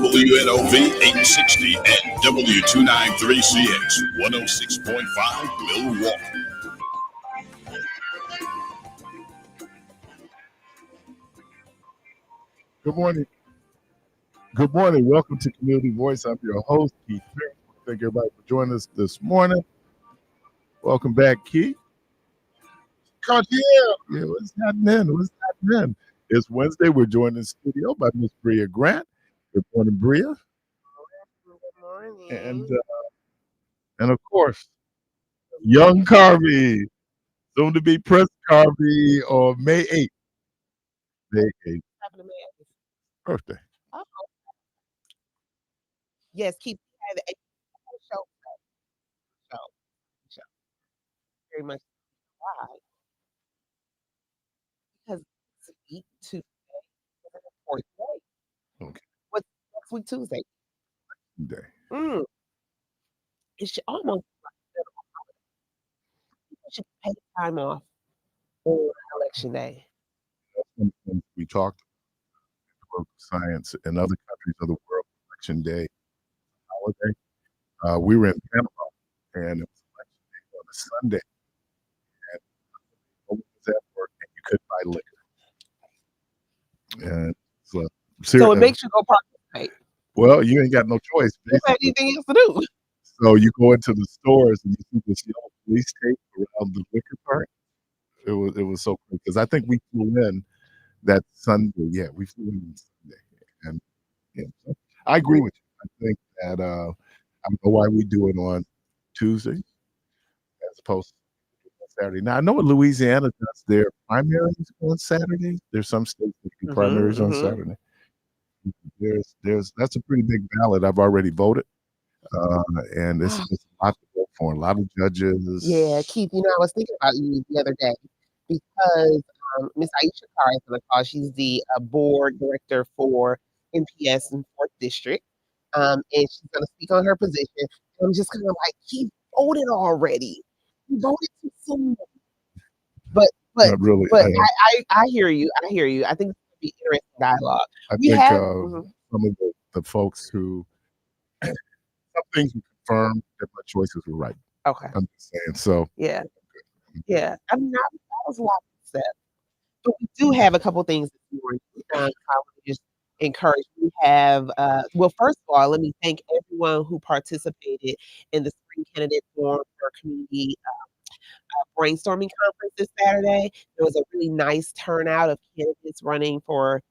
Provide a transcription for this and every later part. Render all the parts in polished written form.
WNOV 860 and W293CX 106.5 Milwaukee. Good morning. Good morning. Welcome to Community Voice. I'm your host, Keith. Thank everybody for joining us this morning. Welcome back, Keith. Yeah, what's happening? It's Wednesday. We're joined in the studio by Miss Bria Grant. Good morning, Bria. Good morning. And of course, young Carvey, soon to be Prince Carvey on May 8th. May 8th. Happened to May 8th. Birthday. Oh. Yes, keep having a show. Very much why? Because it's week Tuesday is an important day. Okay. What's next week Tuesday? Day. It should almost people should take time off on election day. When we talked about science in other countries of the world, election day, holiday. We were in Panama, and it was election day on a Sunday, and no one was at work, and you couldn't buy liquor. And so it makes you go participate. Well, you ain't got no choice. You don't have anything else to do. So you go into the stores and you see this yellow police tape around the liquor cart. It was so cool because I think we flew in that Sunday. Yeah, we flew in Sunday, and so I agree with you. I think that I don't know why we do it on Tuesday as opposed to Saturday. Now I know Louisiana does their primaries on Saturday. There's some states that do primaries on Saturday. That's a pretty big ballot. I've already voted, and it's a lot to vote for. A lot of judges. Yeah, Keith. I was thinking about you the other day because Miss Aisha Carr is going to call. She's the board director for NPS in 4th District, and she's going to speak on her position. And I'm just kind of like, he voted already. He voted too soon. But Not really. I hear you. I hear you. I think it's going to be interesting dialogue. I think some of the folks who some things confirmed that my choices were right. Okay. I'm just saying. So yeah. I mean, that was a lot of stuff. But we do have a couple things this morning. I would just encourage. We have well, first of all, let me thank everyone who participated in the Spring Candidate Forum for Community Brainstorming Conference this Saturday. There was a really nice turnout of candidates running for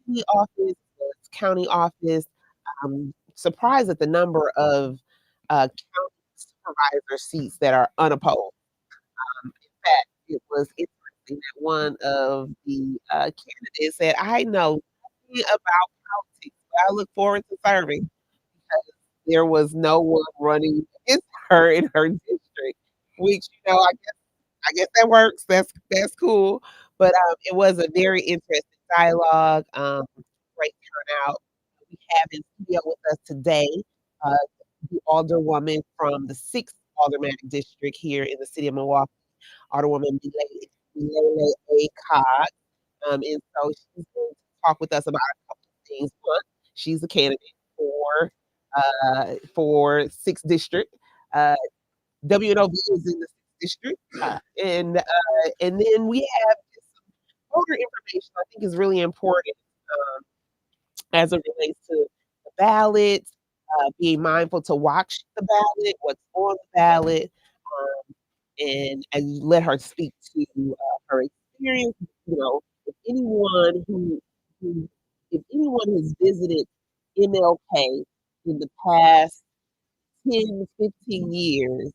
city office, county office. Surprised at the number of county supervisor seats that are unopposed. In fact, it was interesting that one of the candidates said, "I know nothing about politics, I look forward to serving because there was no one running against her in her district, which I guess that works. That's cool. But it was a very interesting dialogue. Great turnout. We have in studio with us today uh, the alderwoman from the 6th aldermanic district here in the city of Milwaukee, Alderwoman Lele A. Cox. And so she's going to talk with us about a couple of things. One, she's a candidate for 6th district. Uh, WNOV is in the 6th district, and then we have some voter information. I think is really important as it relates to the ballot. Being mindful to watch the ballot, what's on the ballot, and let her speak to her experience. You know, if anyone who if anyone has visited MLK in the past 10, 15 years,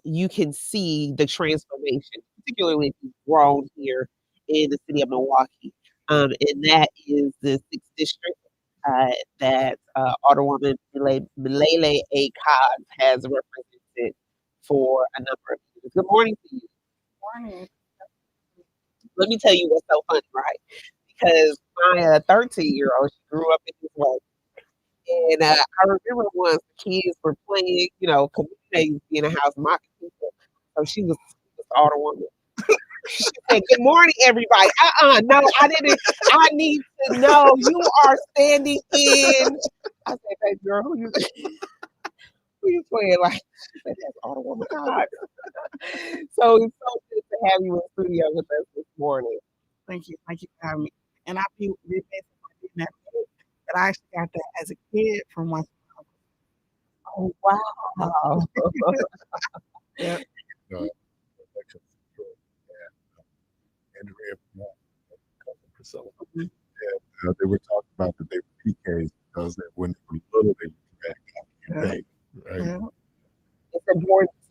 you can see the transformation, particularly if you've grown here in the city of Milwaukee. And that is the 6th district that Alderwoman Milele A. Cobbs has represented for a number of years. Good morning to you. Morning. Let me tell you what's so funny, right? Because my 13-year-old, she grew up in this way. And I remember once the kids were playing, communicating in a house, mocking people. So she was the alderwoman. She said, "Good morning, everybody." No, I didn't. I need to know you are standing in. I said, "Baby girl, who you playing like?" She said, "That's Alderwoman Cox." So it's so good to have you in the studio with us this morning. Thank you. Thank you for having me. And I feel remiss if I didn't have to, that I actually got that as a kid from my Oh wow! yeah. Election control. And Andrea cousin Priscilla. Mhm. And they were talking about that they were PKs because when they were little, they would back out and Yeah. campaign, right? Yeah. It's the importance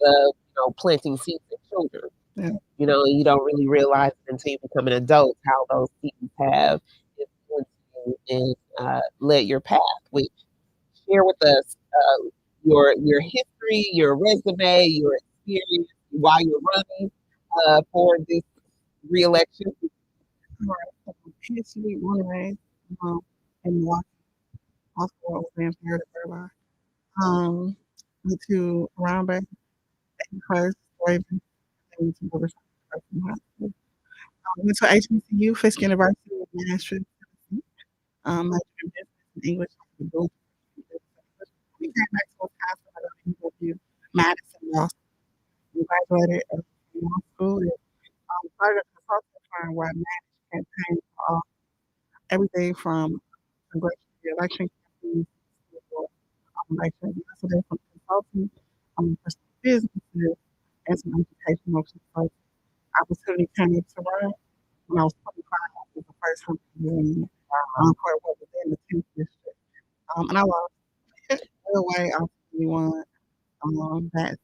of planting seeds in children. Yeah. You don't really realize it until you become an adult how those seeds have influenced you and led your path. Which share with us your history, your resume, your experience while you're running for this reelection. All right. History, one way, in Milwaukee, also was in Florida, Irvine. Went to Round Bay, first, Raven, then went to Riverside first in high school. Went to HBCU, Fisk University in Nashville, Tennessee. Majored in business and English. We came back to Wisconsin. I got an interview, Madison Law School. We graduated from law school and started a consulting firm where I managed campaigns for everything from congressional election campaigns to election yesterday from consulting, for some businesses and some educational consulting. Opportunity came to run when I was 25. I was the first one to win for what was in the 10th district. And I lost the way I really won that.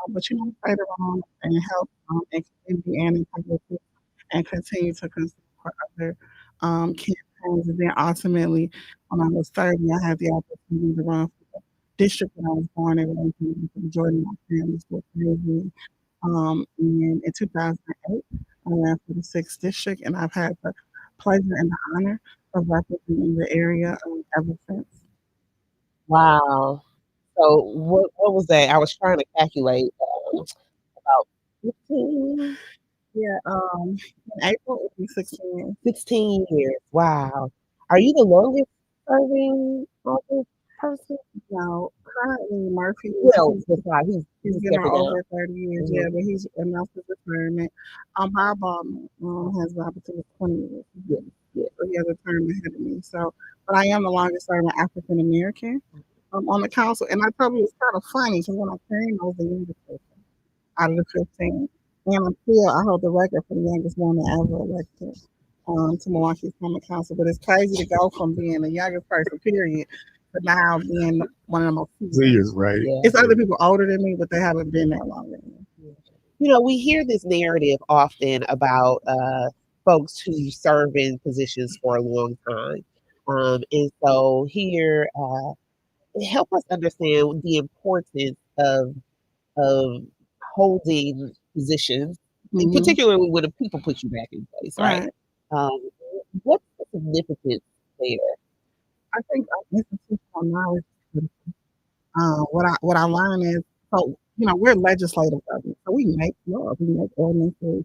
But played around and help in community and in politics and continue to consult for other campaigns. And then ultimately, when I was 30, I had the opportunity to run for the district that I was born in, for the majority of my family still crazy. And in 2008, I ran for the 6th district, and I've had the pleasure and the honor of representing the area ever since. Wow. So what was that? I was trying to calculate about 15, Yeah, in April, it'll be 16 years. 16 years. Wow. Are you the longest serving office person? Now, currently, Murphy is Well, besides, he's been stepping on down. over 30 years, Mhm. yeah, but he's announced his retirement. Bob has been up to 20 years. Yeah, yeah. So he has a term ahead of me. So, but I am the longest serving African American on the council. And I told you it's kind of funny because when I came, I was the youngest person out of the 15. And I hold the record for the youngest woman ever elected to Milwaukee's Common Council. But it's crazy to go from being the youngest person, period, to now being one of the most seasoned. Years, right? Yeah. It's other people older than me, but they haven't been that long than me. We hear this narrative often about folks who serve in positions for a long time. And so here, help us understand the importance of holding positions, and Mhm. particularly when the people put you back in place, right? Right. Um, what's the significance there? I think institutional knowledge is critical. What I learned is so we're legislative government, so we make laws, we make ordinances,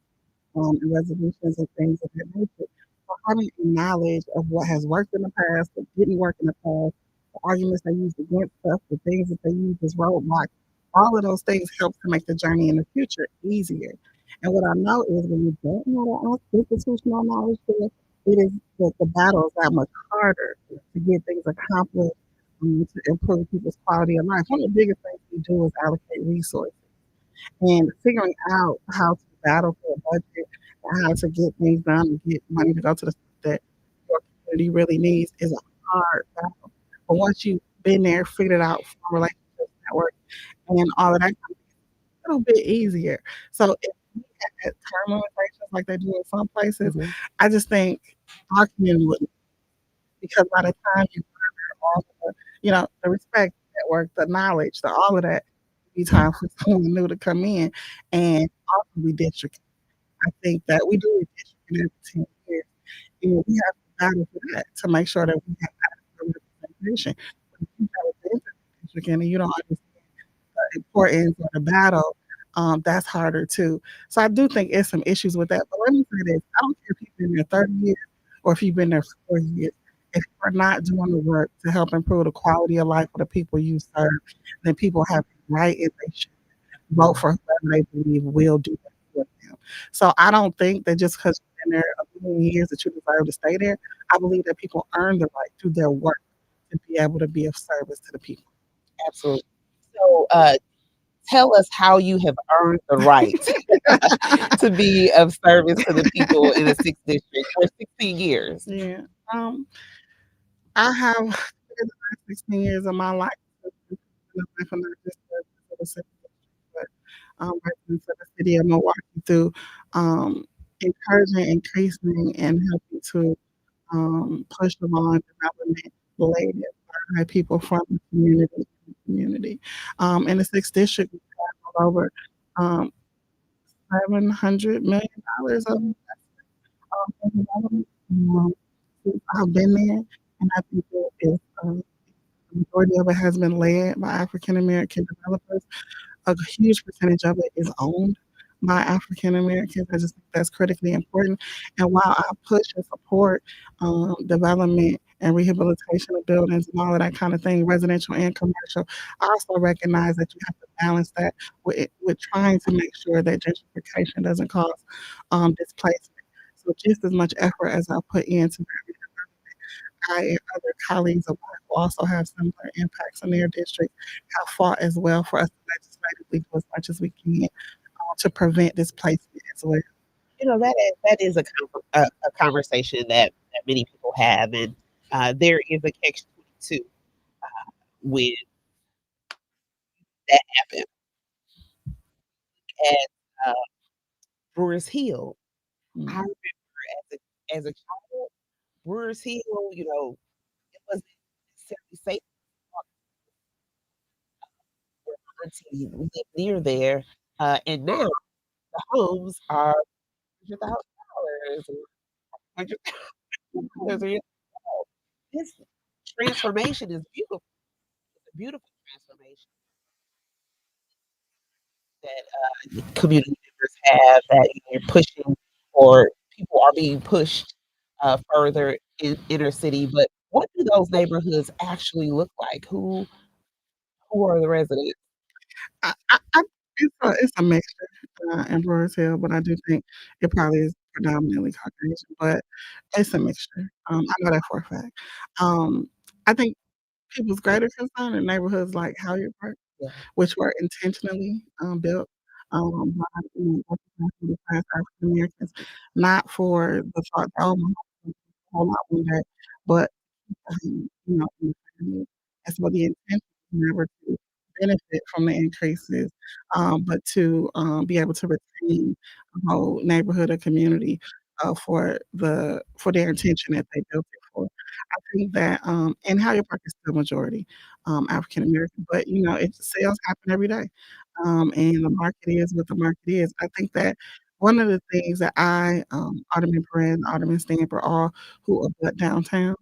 and resolutions and things of that nature. So having a knowledge of what has worked in the past, what didn't work in the past, the arguments they used against us, the things that they used as roadblocks, all of those things help to make the journey in the future easier. And what I know is when you don't know the institutional knowledge there, it is the battle is that much harder to get things accomplished, to improve people's quality of life. One of the biggest things we do is allocate resources and figuring out how to battle for a budget and how to get things done and get money to go to the stuff that your community really needs is a hard battle. But once you've been there, figured it out from relationships, network, and all of that, it's a little bit easier. So if we had term limitations like they do in some places, Mhm. I just think our community wouldn't, because by the time you garner all the respect, network, the knowledge, all of that, it'd be time for someone new to come in and also redistrict. I think that we do redistricting every 10 years, and we have to battle for that to make sure that we have adequate representation. But if you have a basic redistricting and you don't understand the importance or the battle, that's harder too. So I do think it's some issues with that. But let me say this: I don't care if you've been there 30 years or if you've been there 4 years. If you're not doing the work to help improve the quality of life of the people you serve, then people have the right and they should vote for whoever they believe will do that for them. So I don't think that just because you've been there a million years that you deserve to stay there. I believe that people earn the right through their work to be able to be of service to the people. Absolutely. So, tell us how you have earned the right to be of service to the people in the 6th district for 16 years. Yeah. Um, I have spent the last 16 years of my life, life and not just the city, but residents of the city of Milwaukee through um, encouraging, increasing, and helping to push along development related by people from the community. In the 6th district, we have over um, $700 million of development. Since I've been there, and I think that is the majority of it has been led by African American developers. A huge percentage of it is owned by African Americans. I just think that's critically important. And while I push and support development and rehabilitation of buildings and all of that kind of thing, residential and commercial, I also recognize that you have to balance that with trying to make sure that gentrification doesn't cause displacement. So just as much effort as I put into that, I and other colleagues of mine who also have similar impacts in their district have fought as well for us to legislatively do as much as we can to prevent displacement as well. That is a conversation that many people have, and there is a catch 22 when that happened at Brewers Hill. I Mm. remember as a child, Brewers Hill, it wasn't necessarily safe for auntie lived near there, and now the homes are $100,000 or $100,000 a year. This transformation is beautiful. It's a beautiful transformation that community members have, that you're pushing, or people are being pushed further in inner city. But what do those neighborhoods actually look like? Who are the residents? I it's a mixture in Forest Hill, but I do think it probably is predominantly Caucasian, but it's a mixture. I know that for a fact. I think people's greater concern in neighborhoods like Halyard Park, Yeah. which were intentionally built by working class African Americans, not for the thought that, oh, my husband a whole lot one day, but in the family. And so the intent is never to benefit from the increases, but to be able to retain a whole neighborhood or community for their intention that they built it for. I think that, and Hyde Park is still majority African American, but sales happen every day, and the market is what the market is. I think that one of the things that Alderman Perez, Alderman Stamper, all who abut downtown,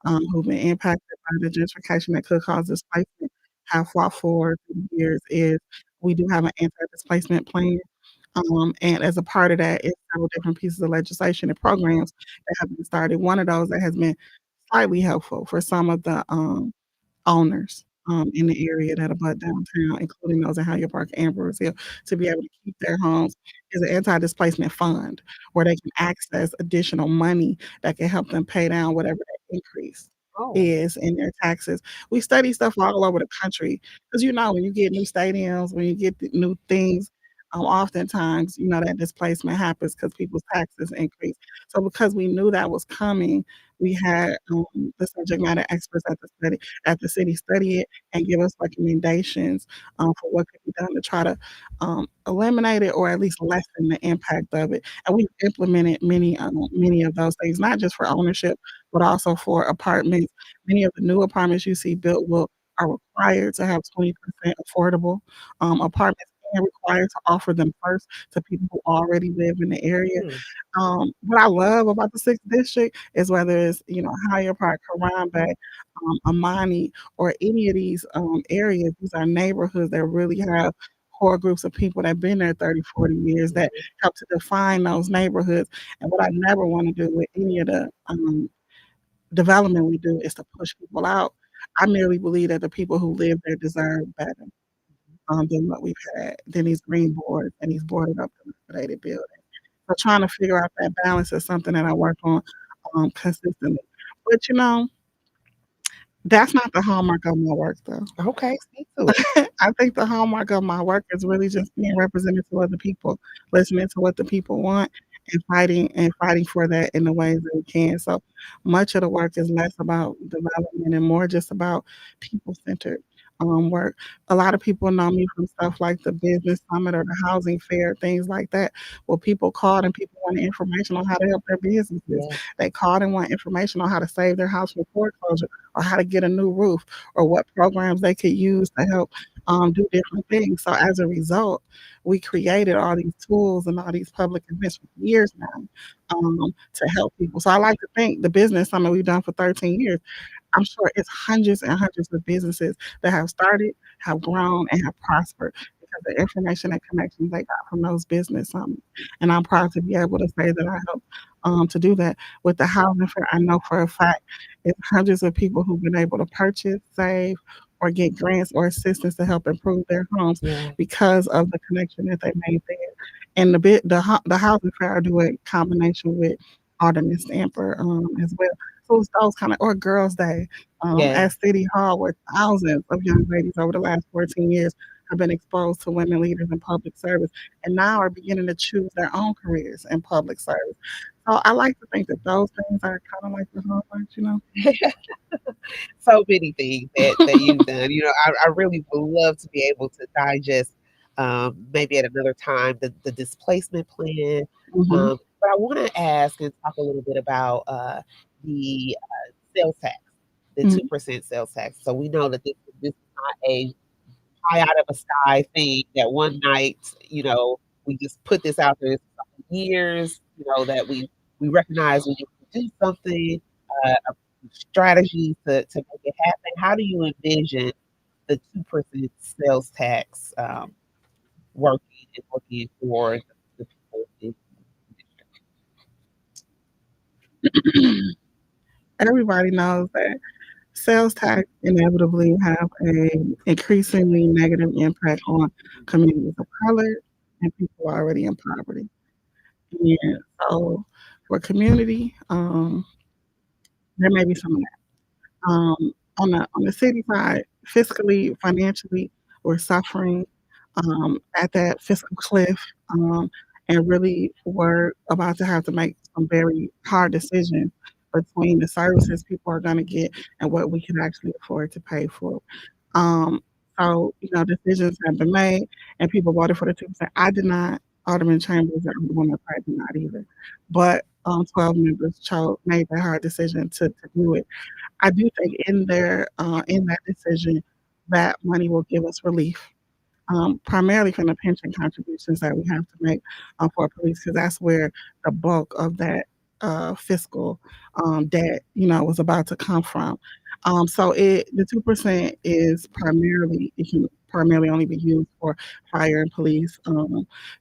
who've been impacted by the gentrification that could cause displacement, have fought for through the years is we do have an anti-displacement plan. And as a part of that, it's several different pieces of legislation and programs that have been started. One of those that has been slightly helpful for some of the owners in the area that abut downtown, including those in Hyde Park and Brewers Hill, to be able to keep their homes is an anti-displacement fund where they can access additional money that can help them pay down whatever that increase Oh, is in their taxes. We study stuff all over the country because when you get new stadiums, when you get new things, oftentimes that displacement happens because people's taxes increase. So because we knew that was coming, we had the subject matter experts at the city study it and give us recommendations for what could be done to try to eliminate it or at least lessen the impact of it. And we've implemented many of those things, not just for ownership, but also for apartments. Many of the new apartments you see built are required to have 20% affordable apartments and required to offer them first to people who already live in the area. hmm. What I love about the sixth district is whether it's Hyde Park, Harambe, Amani, or any of these areas. These are neighborhoods that really have core groups of people that've been there 30, 40 years that help to define those neighborhoods. And what I never want to do with any of the development we do is to push people out. I merely believe that the people who live there deserve better than what we've had, than these green boards and these boarded up dilapidated buildings. So trying to figure out that balance is something that I work on consistently. But that's not the hallmark of my work, though. Okay, speak to it. I think the hallmark of my work is really just being representative of the people, listening to what the people want, and fighting for that in the ways that we can. So much of the work is less about development and more just about people centered work. A lot of people know me from stuff like the business summit or the housing fair, things like that. Well, people called and people wanted information on how to help their businesses. Yeah. They called and want information on how to save their house from foreclosure or how to get a new roof or what programs they could use to help do different things. So as a result, we created all these tools and all these public events for years now to help people. So I like to think the business summit we've done for 13 years, I'm sure it's hundreds and hundreds of businesses that have started, have grown, and have prospered because the information and connections they got from those business summits. And I'm proud to be able to say that I helped to do that. With the housing fair, I know for a fact it's hundreds of people who've been able to purchase, save, or get grants or assistance to help improve their homes Yeah. because of the connection that they made there. And the housing fair I do a combination with Alderman Stamper as well. So it's those kind of or Girls Day Yeah. at City Hall, where thousands of young ladies over the last 14 years have been exposed to women leaders in public service, and now are beginning to choose their own careers in public service. So I like to think that those things are kind of like the hallmarks. So many things that you've done. I really would love to be able to digest maybe at another time the displacement plan. Hmm. But I want to ask and talk a little bit about the sales tax, the Hmm. 2% sales tax. So we know that this is not a pie out of a sky thing that one night, we just put this out there. It's years, that we recognize we need to do something, a strategy to make it happen. How do you envision the 2% sales tax working for the people in Everybody knows that sales tax inevitably have a increasingly negative impact on communities of color and people already in poverty. And so for community, there may be some of that. On the city side, fiscally, financially, we're suffering at that fiscal cliff, and really we're about to have to make some very hard decisions between the services people are going to get and what we can actually afford to pay for. Um, so, decisions have been made and people voted for the 2%. I did not. Alderman Chambers and the woman probably did not either. But 12 members made that hard decision to do it. I do think in that decision, that money will give us relief, primarily from the pension contributions that we have to make for police, because that's where the bulk of that fiscal debt, was about to come from. So the 2% is primarily it can primarily only be used for fire and police.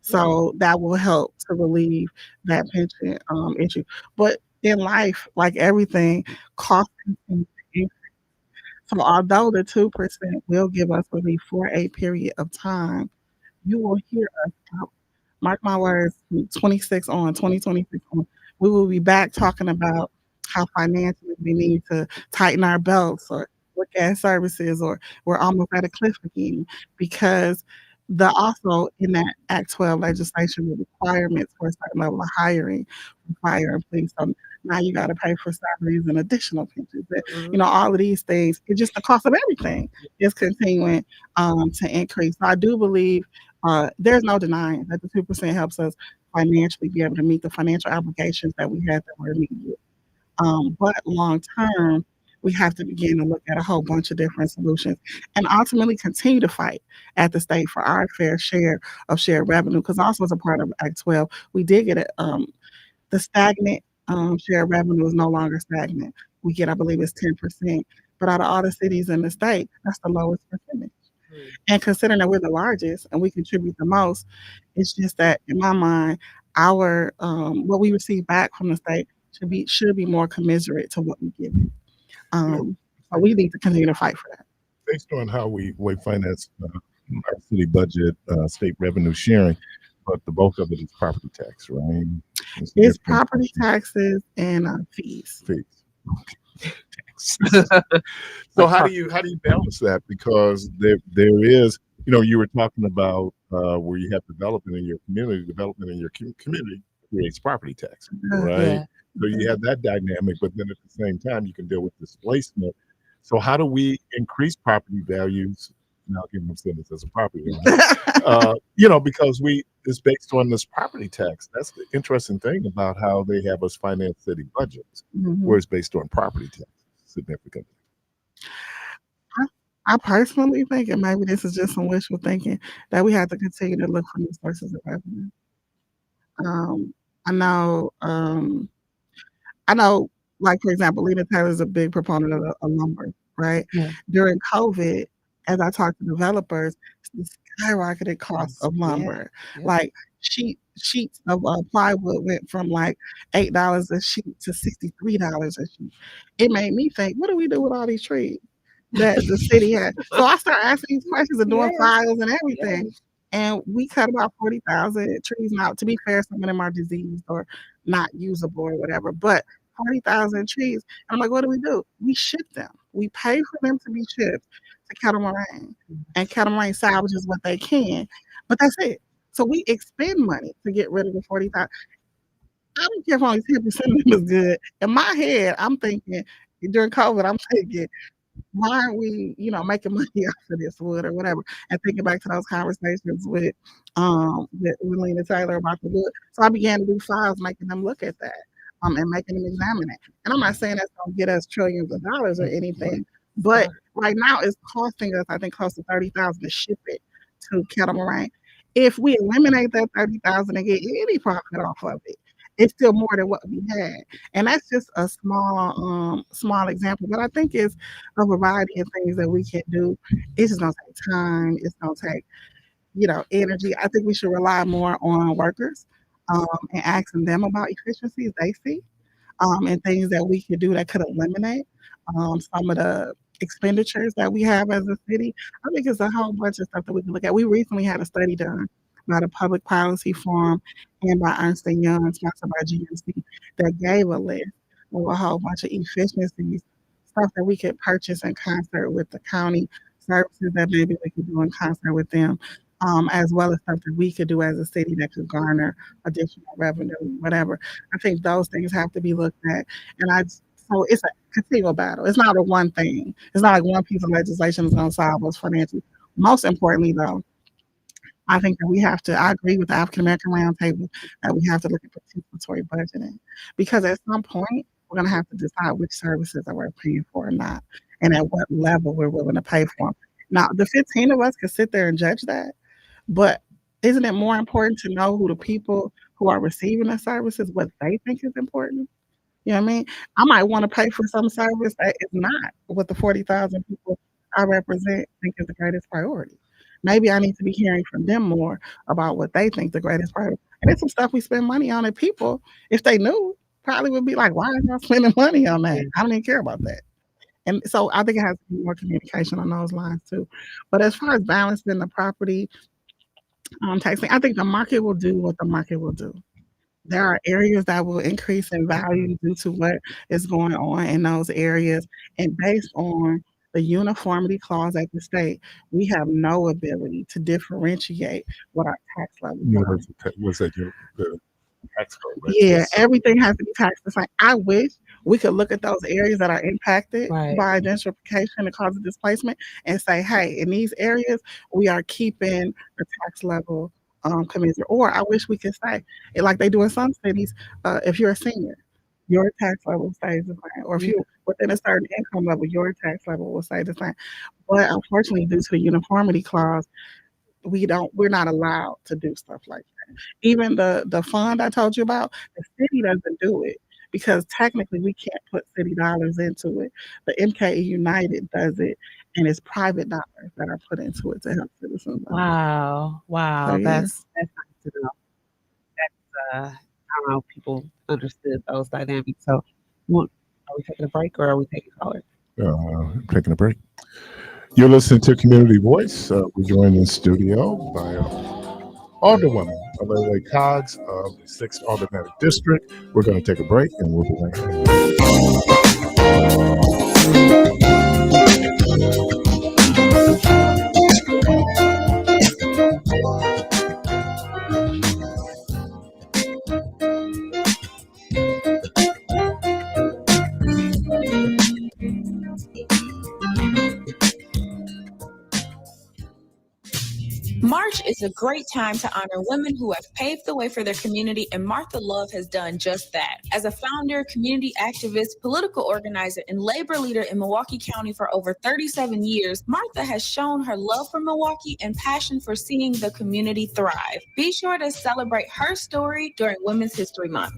So that will help to relieve that pension issue. But in life, like everything, costs continue to increase. So although the 2% will give us relief for a period of time, you will hear us out. Mark my words, from 26 on, 2026 on, we will be back talking about how financially we need to tighten our belts or look at services, or we're almost at a cliff again, because the also in that Act 12 legislation, the requirements for a certain level of hiring for fire and police. So now you got to pay for salaries and additional pensions. All of these things. It's just the cost of everything is continuing to increase. So I do believe there's no denying that the 2% helps us financially be able to meet the financial obligations that we had that were immediate. But long term, we have to begin to look at a whole bunch of different solutions and ultimately continue to fight at the state for our fair share of shared revenue. Because also as a part of Act 12, we did get the stagnant shared revenue is no longer stagnant. We get, I believe, it's 10%. But out of all the cities in the state, that's the lowest percentage. And considering that we're the largest and we contribute the most, it's just that in my mind, our what we receive back from the state should be more commensurate to what we give. So we need to continue to fight for that. Based on how we finance our city budget, state revenue sharing, but the bulk of it is property tax, right? It's property taxes and fees. So how do you balance that? Because there is, you were talking about where you have development in your community creates property tax, right? Yeah. So you have that dynamic, but then at the same time you can deal with displacement. So how do we increase property values? Now give them sentence as a property owner. Because it's based on this property tax. That's the interesting thing about how they have us finance city budgets, where it's based on property tax significantly. I personally think, and maybe this is just some wishful thinking, that we have to continue to look for new sources of revenue. I know, like for example, Lena Taylor is a big proponent of lumber, right? Yeah. During COVID, as I talked to developers, the skyrocketed cost of lumber, like sheets of plywood went from like $8 a sheet to $63 a sheet. It made me think, what do we do with all these trees that the city had? So I started asking these questions and doing files and everything. And we cut about 40,000 trees. Now, to be fair, some of them are diseased or not usable or whatever, but 40,000 trees. And I'm like, what do? We ship them. We pay for them to be shipped to Catamaran. And Catamaran salvages what they can. But that's it. So we expend money to get rid of the 40,000. I don't care if only 10% of them is good. In my head, I'm thinking, during COVID, I'm thinking, why aren't we, making money off of this wood or whatever? And thinking back to those conversations with Lena Taylor about the wood. So I began to do files, making them look at that, and making them examine it. And I'm not saying that's going to get us trillions of dollars or anything, but right now it's costing us, I think, close to $30,000 to ship it to Catamaran. If we eliminate that $30,000 and get any profit off of it, it's still more than what we had. And that's just a small example. But I think it's a variety of things that we can do. It's just gonna take time. It's gonna take, energy. I think we should rely more on workers and asking them about efficiencies they see, and things that we could do that could eliminate some of the expenditures that we have as a city. I think it's a whole bunch of stuff that we can look at. We recently had a study done by the Public Policy Forum and by Ernst & Young, sponsored by GMC, that gave a list of a whole bunch of efficiencies, stuff that we could purchase in concert with the county, services that maybe we could do in concert with them, as well as stuff that we could do as a city that could garner additional revenue, whatever. I think those things have to be looked at. So it's a continual battle. It's not a one thing. It's not like one piece of legislation is going to solve us financially. Most importantly, though, I think that I agree with the African American Roundtable, that we have to look at participatory budgeting, because at some point we're going to have to decide which services that we're paying for or not, and at what level we're willing to pay for them. Now, the 15 of us could sit there and judge that, but isn't it more important to know who the people who are receiving the services, what they think is important? You know what I mean? I might want to pay for some service that is not what the 40,000 people I represent think is the greatest priority. Maybe I need to be hearing from them more about what they think the greatest priority. And it's some stuff we spend money on that people, if they knew, probably would be like, why are y'all spending money on that? I don't even care about that. And so I think it has to be more communication on those lines too. But as far as balancing the property taxing, I think the market will do what the market will do. There are areas that will increase in value due to what is going on in those areas. And based on the uniformity clause at the state, we have no ability to differentiate what our tax levels are. Was that the tax code? Right? Yeah, Yes. everything has to be taxed the same. I wish we could look at those areas that are impacted Right. by gentrification and cause of displacement and say, hey, in these areas, we are keeping the tax level commensurate. Or I wish we could say, like they do in some cities, if you're a senior, your tax level stays the same. Or if you're within a certain income level, your tax level will stay the same. But unfortunately, due to the uniformity clause, we're not allowed to do stuff like that. Even the fund I told you about, the city doesn't do it because technically we can't put city dollars into it. The MKE United does it, and it's private dollars that are put into it to help citizens. Wow. So, yeah. That's nice to know. That's I don't know if people understood those dynamics. So are we taking a break or are we taking callers? Taking a break. You're listening to Community Voice. We're joined in studio by Alderwoman Alele Cogs of the 6th Aldermanic District. We're going to take a break and we'll be right March is a great time to honor women who have paved the way for their community, and Martha Love has done just that. As a founder, community activist, political organizer, and labor leader in Milwaukee County for over 37 years, Martha has shown her love for Milwaukee and passion for seeing the community thrive. Be sure to celebrate her story during Women's History Month.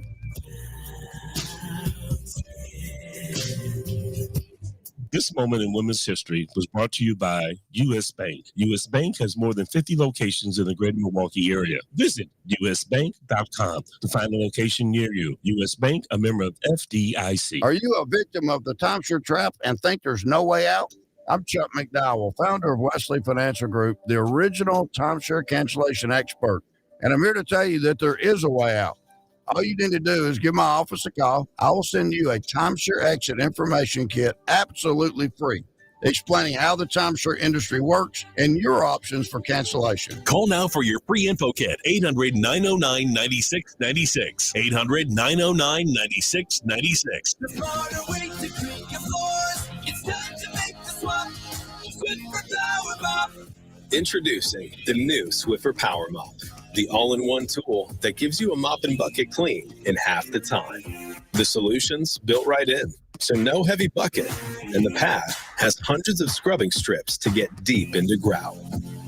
This moment in women's history was brought to you by U.S. Bank. U.S. Bank has more than 50 locations in the greater Milwaukee area. Visit usbank.com to find a location near you. U.S. Bank, a member of FDIC. Are you a victim of the timeshare trap and think there's no way out? I'm Chuck McDowell, founder of Wesley Financial Group, the original timeshare cancellation expert. And I'm here to tell you that there is a way out. All you need to do is give my office a call. I will send you a timeshare exit information kit absolutely free, explaining how the timeshare industry works and your options for cancellation. Call now for your free info kit, 800-909-9696. 800-909-9696. The smarter way to clean your floors. It's time to make the swap. Swiffer Power Mop. Introducing the new Swiffer Power Mop, the all-in-one tool that gives you a mop and bucket clean in half the time. The solution's built right in, so no heavy bucket, and the pad has hundreds of scrubbing strips to get deep into grout.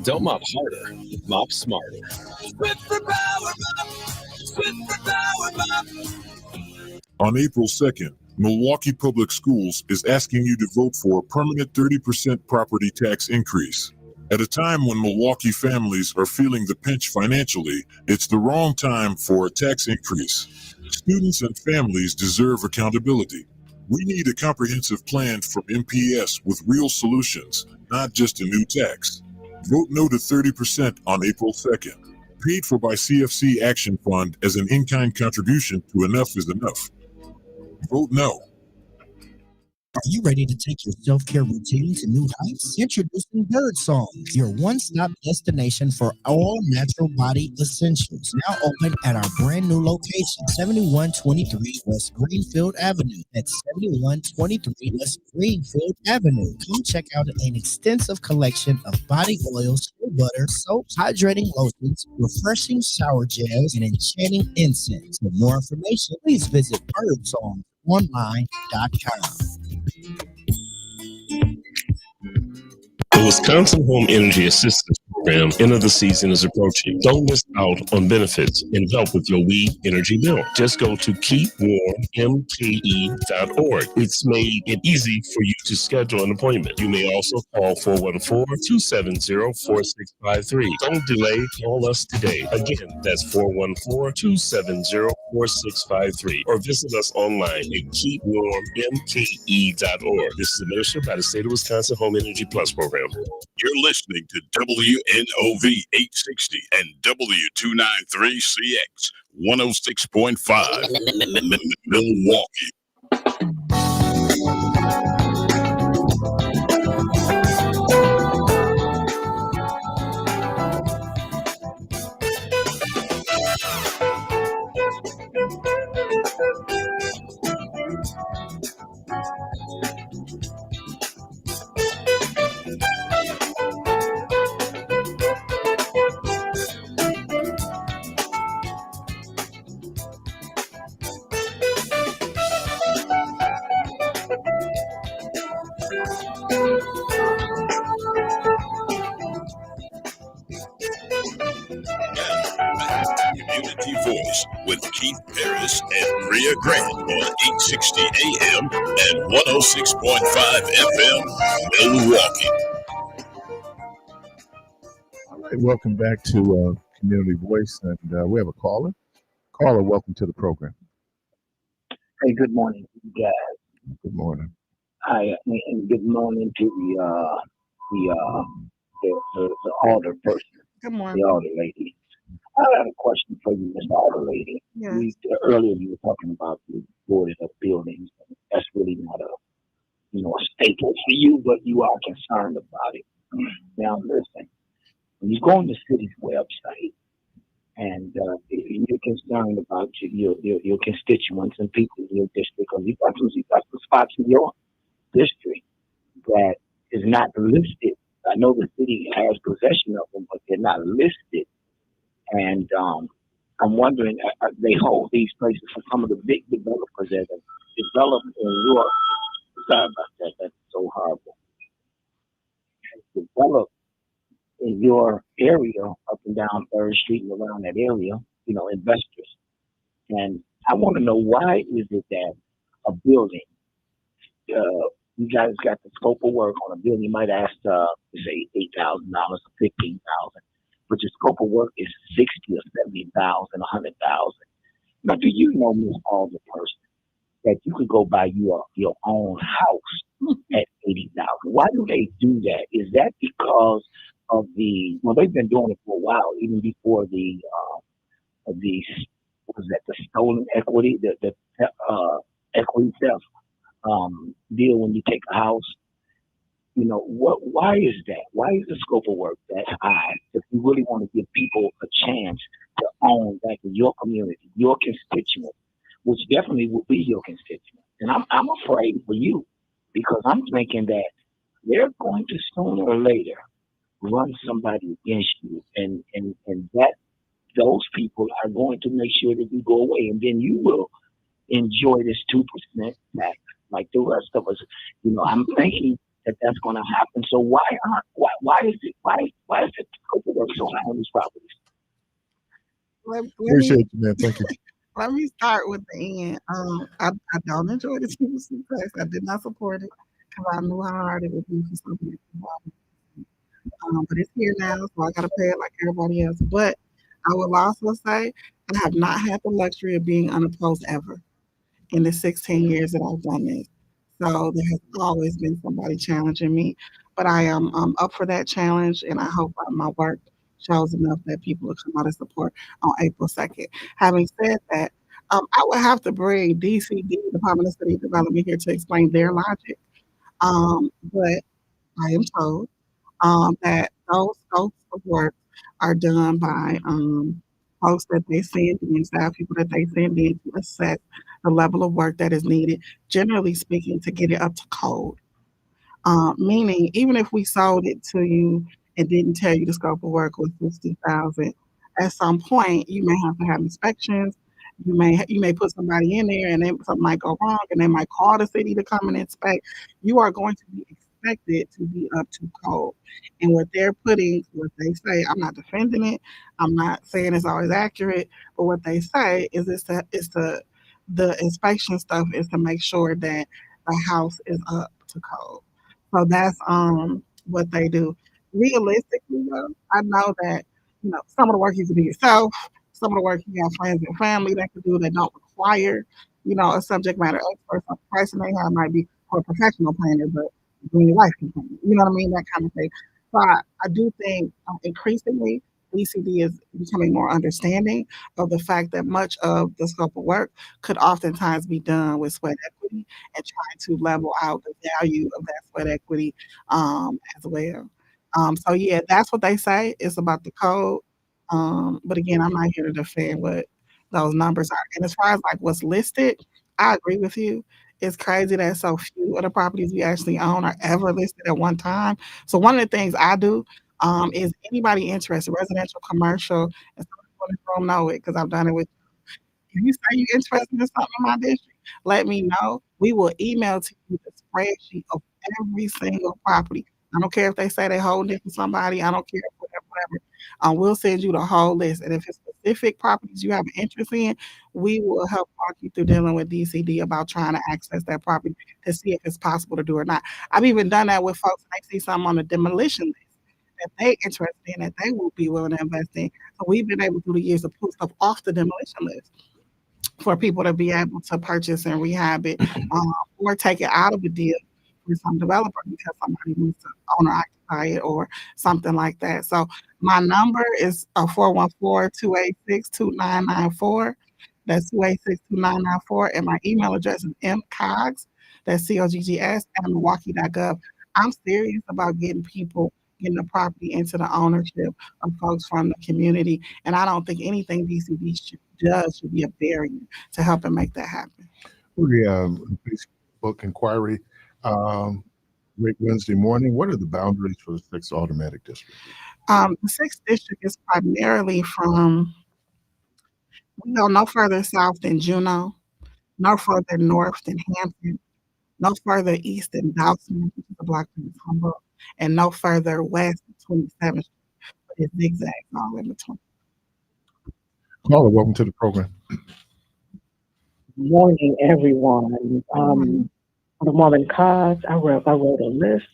Don't mop harder, mop smarter. Swiffer Power Mop. Swiffer Power Mop. On April 2nd, Milwaukee Public Schools is asking you to vote for a permanent 30% property tax increase. At a time when Milwaukee families are feeling the pinch financially, it's the wrong time for a tax increase. Students and families deserve accountability. We need a comprehensive plan from MPS with real solutions, not just a new tax. Vote no to 30% on April 2nd. Paid for by CFC Action Fund as an in-kind contribution to Enough is Enough. Vote no. Are you ready to take your self-care routine to new heights? Introducing Birdsong, your one-stop destination for all natural body essentials. Now open at our brand new location, 7123 West Greenfield Avenue. That's 7123 West Greenfield Avenue. Come check out an extensive collection of body oils, shea butter, soaps, hydrating lotions, refreshing shower gels, and enchanting incense. For more information, please visit Birdsong. online.com. The Wisconsin Home Energy Assistance Program end of the season is approaching. Don't miss out on benefits and help with your WE energy bill. Just go to keepwarmmke.org. It's made it easy for you to schedule an appointment. You may also call 414-270-4653. Don't delay. Call us today. Again, that's 414-270-4653. Or visit us online at keepwarmmke.org. This is administered by the State of Wisconsin Home Energy Plus program. You're listening to WNOV 860 and W293CX 106.5 Milwaukee. Community Voice with Keith Parris and Rhea Grant on 860 AM and 106.5 FM Milwaukee. All right, welcome back to Community Voice, and we have a caller. Caller, welcome to the program. Hey, good morning, you guys. Good morning. Hi, and good morning to the alder person, Good the morning. alder lady. I have a question for you, Mr. Alder lady. Yes. Earlier you were talking about the boarded up buildings. That's really not a staple for you, but you are concerned about it. Now listen, when you go on the city's website and if you're concerned about your constituents and people in your district, because you've got some spots in your district that is not listed. I know the city has possession of them, but they're not listed. And I'm wondering, they hold these places for some of the big developers that have developed in your. Sorry about that. That's so horrible. Developed in your area, up and down 3rd Street and around that area, investors. And I want to know, why is it that a building, you guys got the scope of work on a building, you might ask, say $8,000 or $15,000, but your scope of work is 60 or 70,000, 100,000. Now, do you know, Miss Alder person, that you could go buy your own house at 80,000? Why do they do that? Is that because of they've been doing it for a while, even before the stolen equity, the equity theft deal when you take a house? Why is that? Why is the scope of work that high if you really want to give people a chance to own back in your community, your constituent, which definitely will be your constituent? And I'm afraid for you, because I'm thinking that they're going to sooner or later run somebody against you, and that those people are going to make sure that you go away, and then you will enjoy this 2% tax like the rest of us. I'm thinking that's going to happen. So why is the scope of work so high on these properties? Appreciate you, man. Thank you. Let me start with the end. I don't enjoy the 2% tax. I did not support it because I knew how hard it would be for somebody to buy. But it's here now, so I got to pay it like everybody else. But I will also say I have not had the luxury of being unopposed ever in the 16 years that I've done this. So there has always been somebody challenging me. But I am up for that challenge, and I hope my work shows enough that people will come out and support on April 2nd. Having said that, I would have to bring DCD, Department of City Development, here to explain their logic. But I am told that those scopes of work are done by folks that they send in, staff people that they send in to assess the level of work that is needed, generally speaking, to get it up to code. Meaning, even if we sold it to you and didn't tell you the scope of work was 60,000, at some point you may have to have inspections, You may put somebody in there, and then something might go wrong, and they might call the city to come and inspect. You are going to be expected to be up to code. And what they're putting, what they say, I'm not defending it. I'm not saying it's always accurate, but what they say is the inspection stuff is to make sure that the house is up to code. So that's what they do. Realistically, though, I know that some of the work you can do yourself, some of the work you have friends and family that can do that don't require a subject matter expert. So the person they have might be for a professional planner, but doing your life component. You know what I mean? That kind of thing. So I do think increasingly BCD is becoming more understanding of the fact that much of the scope of work could oftentimes be done with sweat equity and trying to level out the value of that sweat equity as well. So yeah, that's what they say. It's about the code. But again, I'm not here to defend what those numbers are. And as far as like what's listed, I agree with you. It's crazy that so few of the properties we actually own are ever listed at one time. So one of the things I do is anybody interested, residential, commercial, and some people in this room know it because I've done it with. If you say you're interested in something in my district, let me know. We will email to you the spreadsheet of every single property. I don't care if they say they hold it for somebody. I don't care whatever. We'll send you the whole list. And if it's specific properties you have an interest in, we will help walk you through dealing with DCD about trying to access that property to see if it's possible to do or not. I've even done that with folks when they see something on the demolition list that they interested in that they will be willing to invest in. So we've been able through the years to pull stuff off the demolition list for people to be able to purchase and rehab it or take it out of a deal with some developer because somebody needs to own or occupy it or something like that. So my number is 414-286-2994. That's 286-2994. And my email address is mcogs, that's COGGS, at Milwaukee.gov. I'm serious about getting the property into the ownership of folks from the community. And I don't think anything DCD does should be a barrier to helping make that happen. The Facebook inquiry, great Wednesday morning. What are the boundaries for the 6th Automatic District? The 6th District is primarily we go no further south than Juneau, no further north than Hampton, no further east than Dawson, which is a block from Humboldt, and no further west than 27th Street. But it zigzags all in between. Caller, welcome to the program. Morning, everyone. The Mormon Cause, I wrote a list.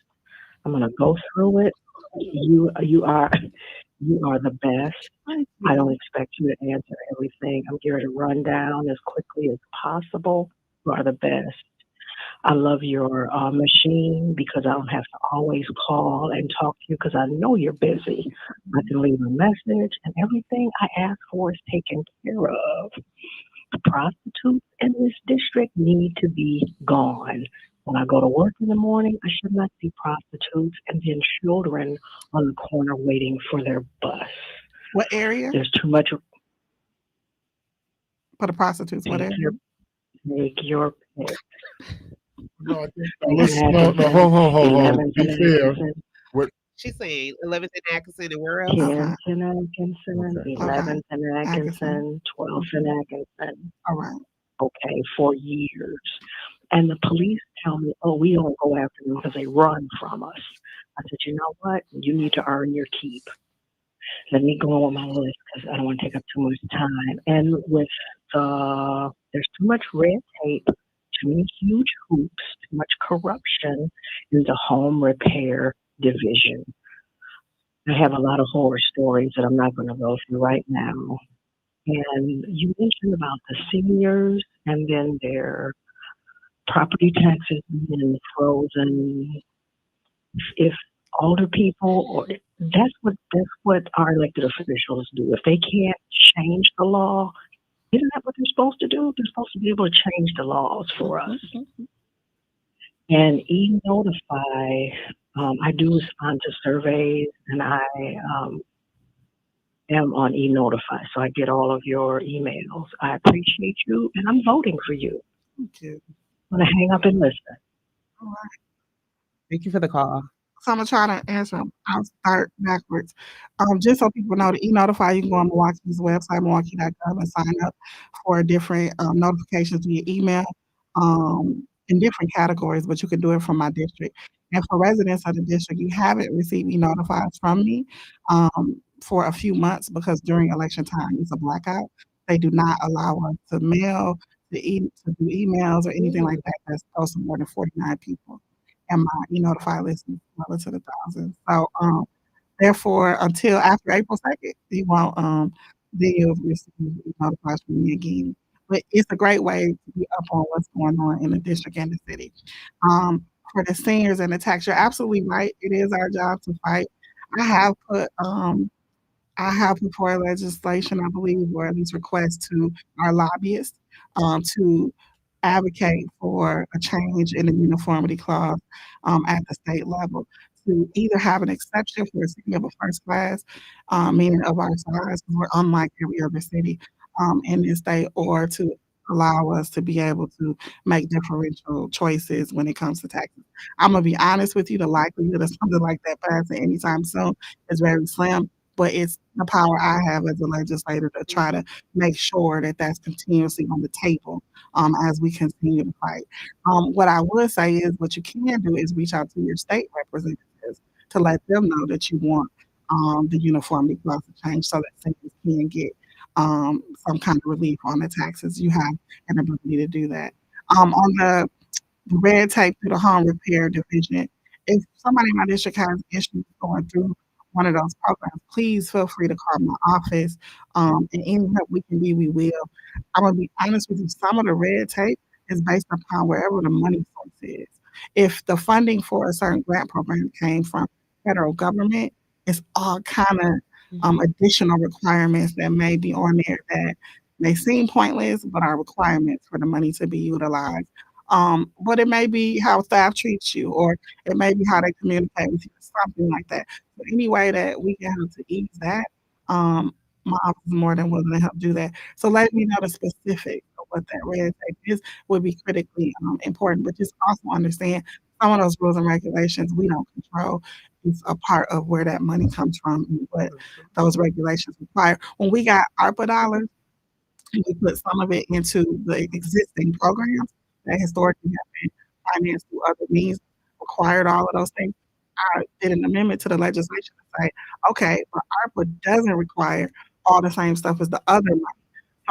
I'm gonna go through it. You are the best. I don't expect you to answer everything. I'm here to run down as quickly as possible. You are the best. I love your machine because I don't have to always call and talk to you because I know you're busy. I can leave a message and everything I ask for is taken care of. The prostitutes in this district need to be gone. When I go to work in the morning, I should not see prostitutes and then children on the corner waiting for their bus. What area? There's too much. For the prostitutes, what area? Make your pick. No, hold on. Be fair. She's saying 11th and Atkinson and where else? Kent and Atkinson, 11th and Atkinson, 12th and Atkinson. All right. Okay, for years. And the police tell me, oh, we don't go after them because they run from us. I said, you know what? You need to earn your keep. Let me go on with my list because I don't want to take up too much time. And with there's too much red tape, too many huge hoops, too much corruption in the home repair division. I have a lot of horror stories that I'm not going to go through right now. And you mentioned about the seniors and then their property taxes being frozen. If older people, or that's what our elected officials do. If they can't change the law, isn't that what they're supposed to do? They're supposed to be able to change the laws for us. And e-notify, I do respond to surveys, and I am on e-notify, so I get all of your emails. I appreciate you, and I'm voting for you. Thank you. I'm going to hang up and listen. All right. Thank you for the call. So I'm gonna try to answer them. I'll start backwards. Just so people know, to e-notify, you can go on Milwaukee's website, milwaukee.gov, and sign up for different notifications via email in different categories, but you can do it from my district. And for residents of the district, you haven't received e-notifies from me for a few months because during election time, it's a blackout. They do not allow us to mail, to do emails or anything like that that's close to more than 49 people. And my e-notify list is well into the thousands. So therefore, until after April 2nd, you won't then you'll receive e-notifies from me again. But it's a great way to be up on what's going on in the district and the city. For the seniors and the tax, you're absolutely right. It is our job to fight. I have put forward legislation, I believe, or at least requests to our lobbyists to advocate for a change in the uniformity clause at the state level to either have an exception for a city of a first class, meaning of our size, because we're unlike every other city in this state, or to allow us to be able to make differential choices when it comes to taxes. I'm gonna be honest with you, the likelihood of something like that passing anytime soon is very slim, but it's the power I have as a legislator to try to make sure that that's continuously on the table as we continue to fight. What I would say is what you can do is reach out to your state representatives to let them know that you want the uniformity clause to change so that seniors can get some kind of relief on the taxes. You have an ability to do that. On the red tape through the home repair division, if somebody in my district has issues going through one of those programs, please feel free to call my office. And any help we can be, we will. I'm gonna be honest with you, some of the red tape is based upon wherever the money source is. If the funding for a certain grant program came from federal government, it's all kind of additional requirements that may be on there that may seem pointless, but are requirements for the money to be utilized. But it may be how staff treats you, or it may be how they communicate with you, something like that. So any way that we can help to ease that, my office is more than willing to help do that. So let me know the specifics of what that red tape is would be critically important. But just also understand some of those rules and regulations we don't control. It's a part of where that money comes from and what those regulations require. When we got ARPA dollars, we put some of it into the existing programs that historically have been financed through other means, required all of those things. I did an amendment to the legislation to say, okay, but ARPA doesn't require all the same stuff as the other money.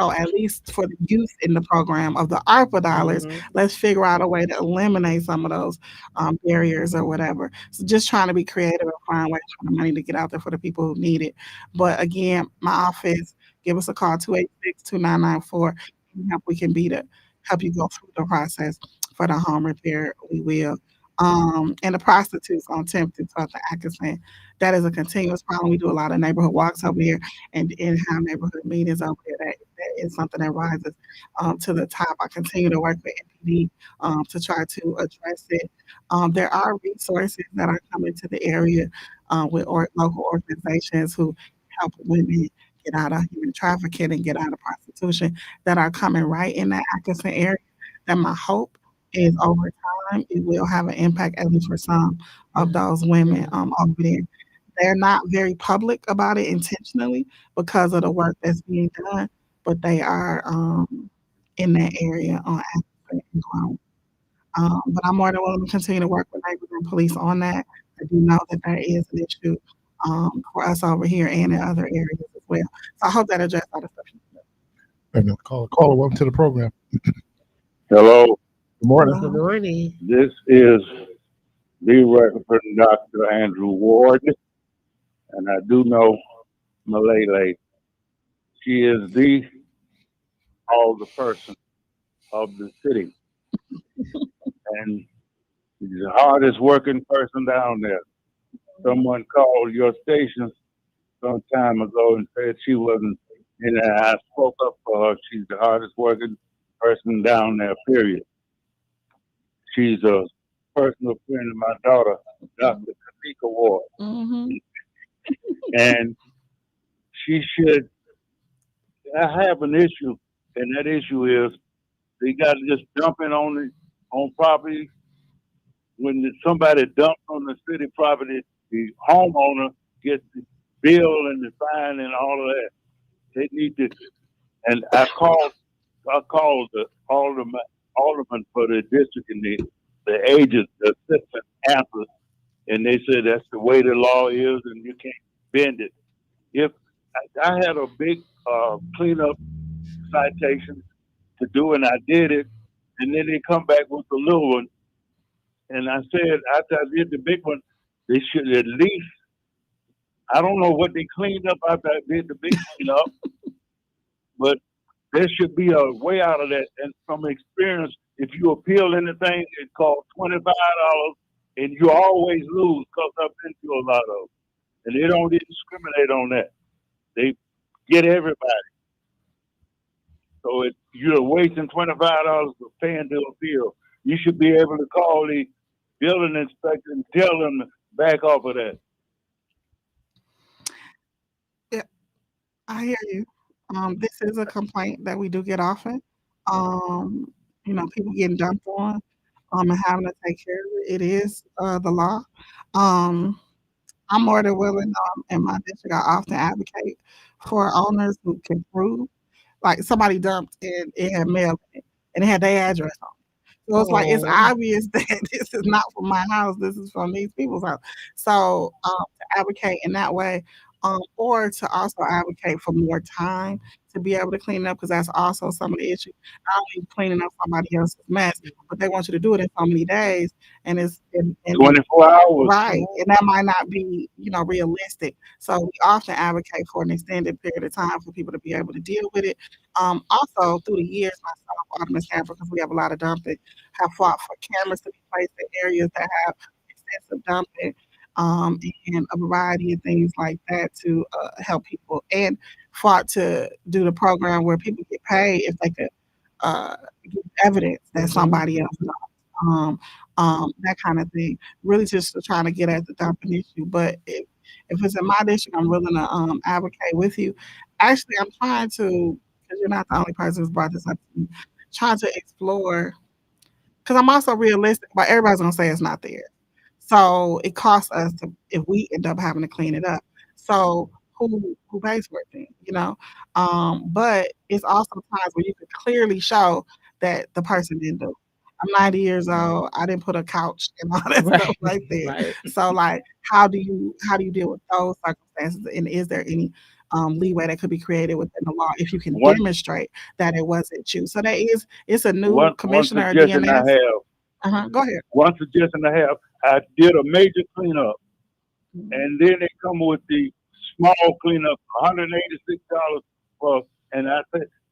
So at least for the youth in the program of the ARPA dollars, let's figure out a way to eliminate some of those barriers or whatever. So just trying to be creative and find ways for the money to get out there for the people who need it. But again, my office, give us a call, 286-2994. Any help we can be to help you go through the process for the home repair, we will. And the prostitutes on 10th and 12th and Atkinson, that is a continuous problem. We do a lot of neighborhood walks over here and have neighborhood meetings over there. That is something that rises to the top. I continue to work with NPD to try to address it. There are resources that are coming to the area with local organizations who help women get out of human trafficking and get out of prostitution that are coming right in that Atkinson area. That my hope is over time, it will have an impact, at least for some of those women over there. They're not very public about it intentionally because of the work that's being done, but they are in that area on Africa and Chrome. But I'm more than willing to continue to work with neighbors and police on that. I do know that that is an issue for us over here and in other areas as well. So I hope that addressed all the stuff you said. And caller, welcome to the program. Hello. Good morning. Good morning. This is the Reverend Dr. Andrew Ward, and I do know Malele. She is the person of the city, and she's the hardest working person down there. Someone called your station some time ago and said she wasn't in there. I spoke up for her. She's the hardest working person down there, period. She's a personal friend of my daughter, Dr. Kamika Ward. And she should. I have an issue, and that issue is they got to just jump in on property when somebody dumps on the city property, the homeowner gets the bill and the fine and all of that. They need to. And I called the alderman for the district, and the agent, the assistant answered, and they said that's the way the law is, and you can't bend it. If I had a big cleanup citation to do, and I did it, and then they come back with the little one, and I said after I did the big one, they should at least. I don't know what they cleaned up after I did the big cleanup, but there should be a way out of that. And from experience, if you appeal anything, it's called $25, and you always lose because I've been to a lot of them. And they don't discriminate on that. They get everybody. So you're wasting $25 for paying to appeal. You should be able to call the building inspector and tell them to back off of that. Yeah, I hear you. This is a complaint that we do get often. People getting dumped on, and having to take care of it. It is the law. I'm more than willing. In my district, I often advocate for owners who can prove, like somebody dumped and it had mail in it, and it had their address on it. So it's like it's obvious that this is not from my house. This is from these people's house. So to advocate in that way, or to also advocate for more time to be able to clean it up, because that's also some of the issue. Not only cleaning up somebody else's mess, but they want you to do it in so many days, and it's 24 hours. right, and that might not be realistic. So we often advocate for an extended period of time for people to be able to deal with it. Also through the years, myself, Alderman Sanford, because we have a lot of dumping, have fought for cameras to be placed in areas that have extensive dumping. And a variety of things like that to help people, and fought to do the program where people get paid if they could give evidence that somebody else knows. That kind of thing. Really just trying to get at the dumping issue. But if it's in my district, I'm willing to advocate with you. Actually, I'm trying to, because you're not the only person who's brought this up to me, trying to explore, because I'm also realistic, but everybody's going to say it's not there. So it costs us if we end up having to clean it up. So who pays for it then, But it's also times where you can clearly show that the person didn't do it. I'm 90 years old. I didn't put a couch and all that stuff right there. Right. So like, how do you deal with those circumstances? And is there any leeway that could be created within the law if you can demonstrate that it wasn't you? So it's a new commissioner one suggestion I DNS. have. Go ahead. One suggestion I have. I did a major cleanup, and then they come with the small cleanup, $186 for, and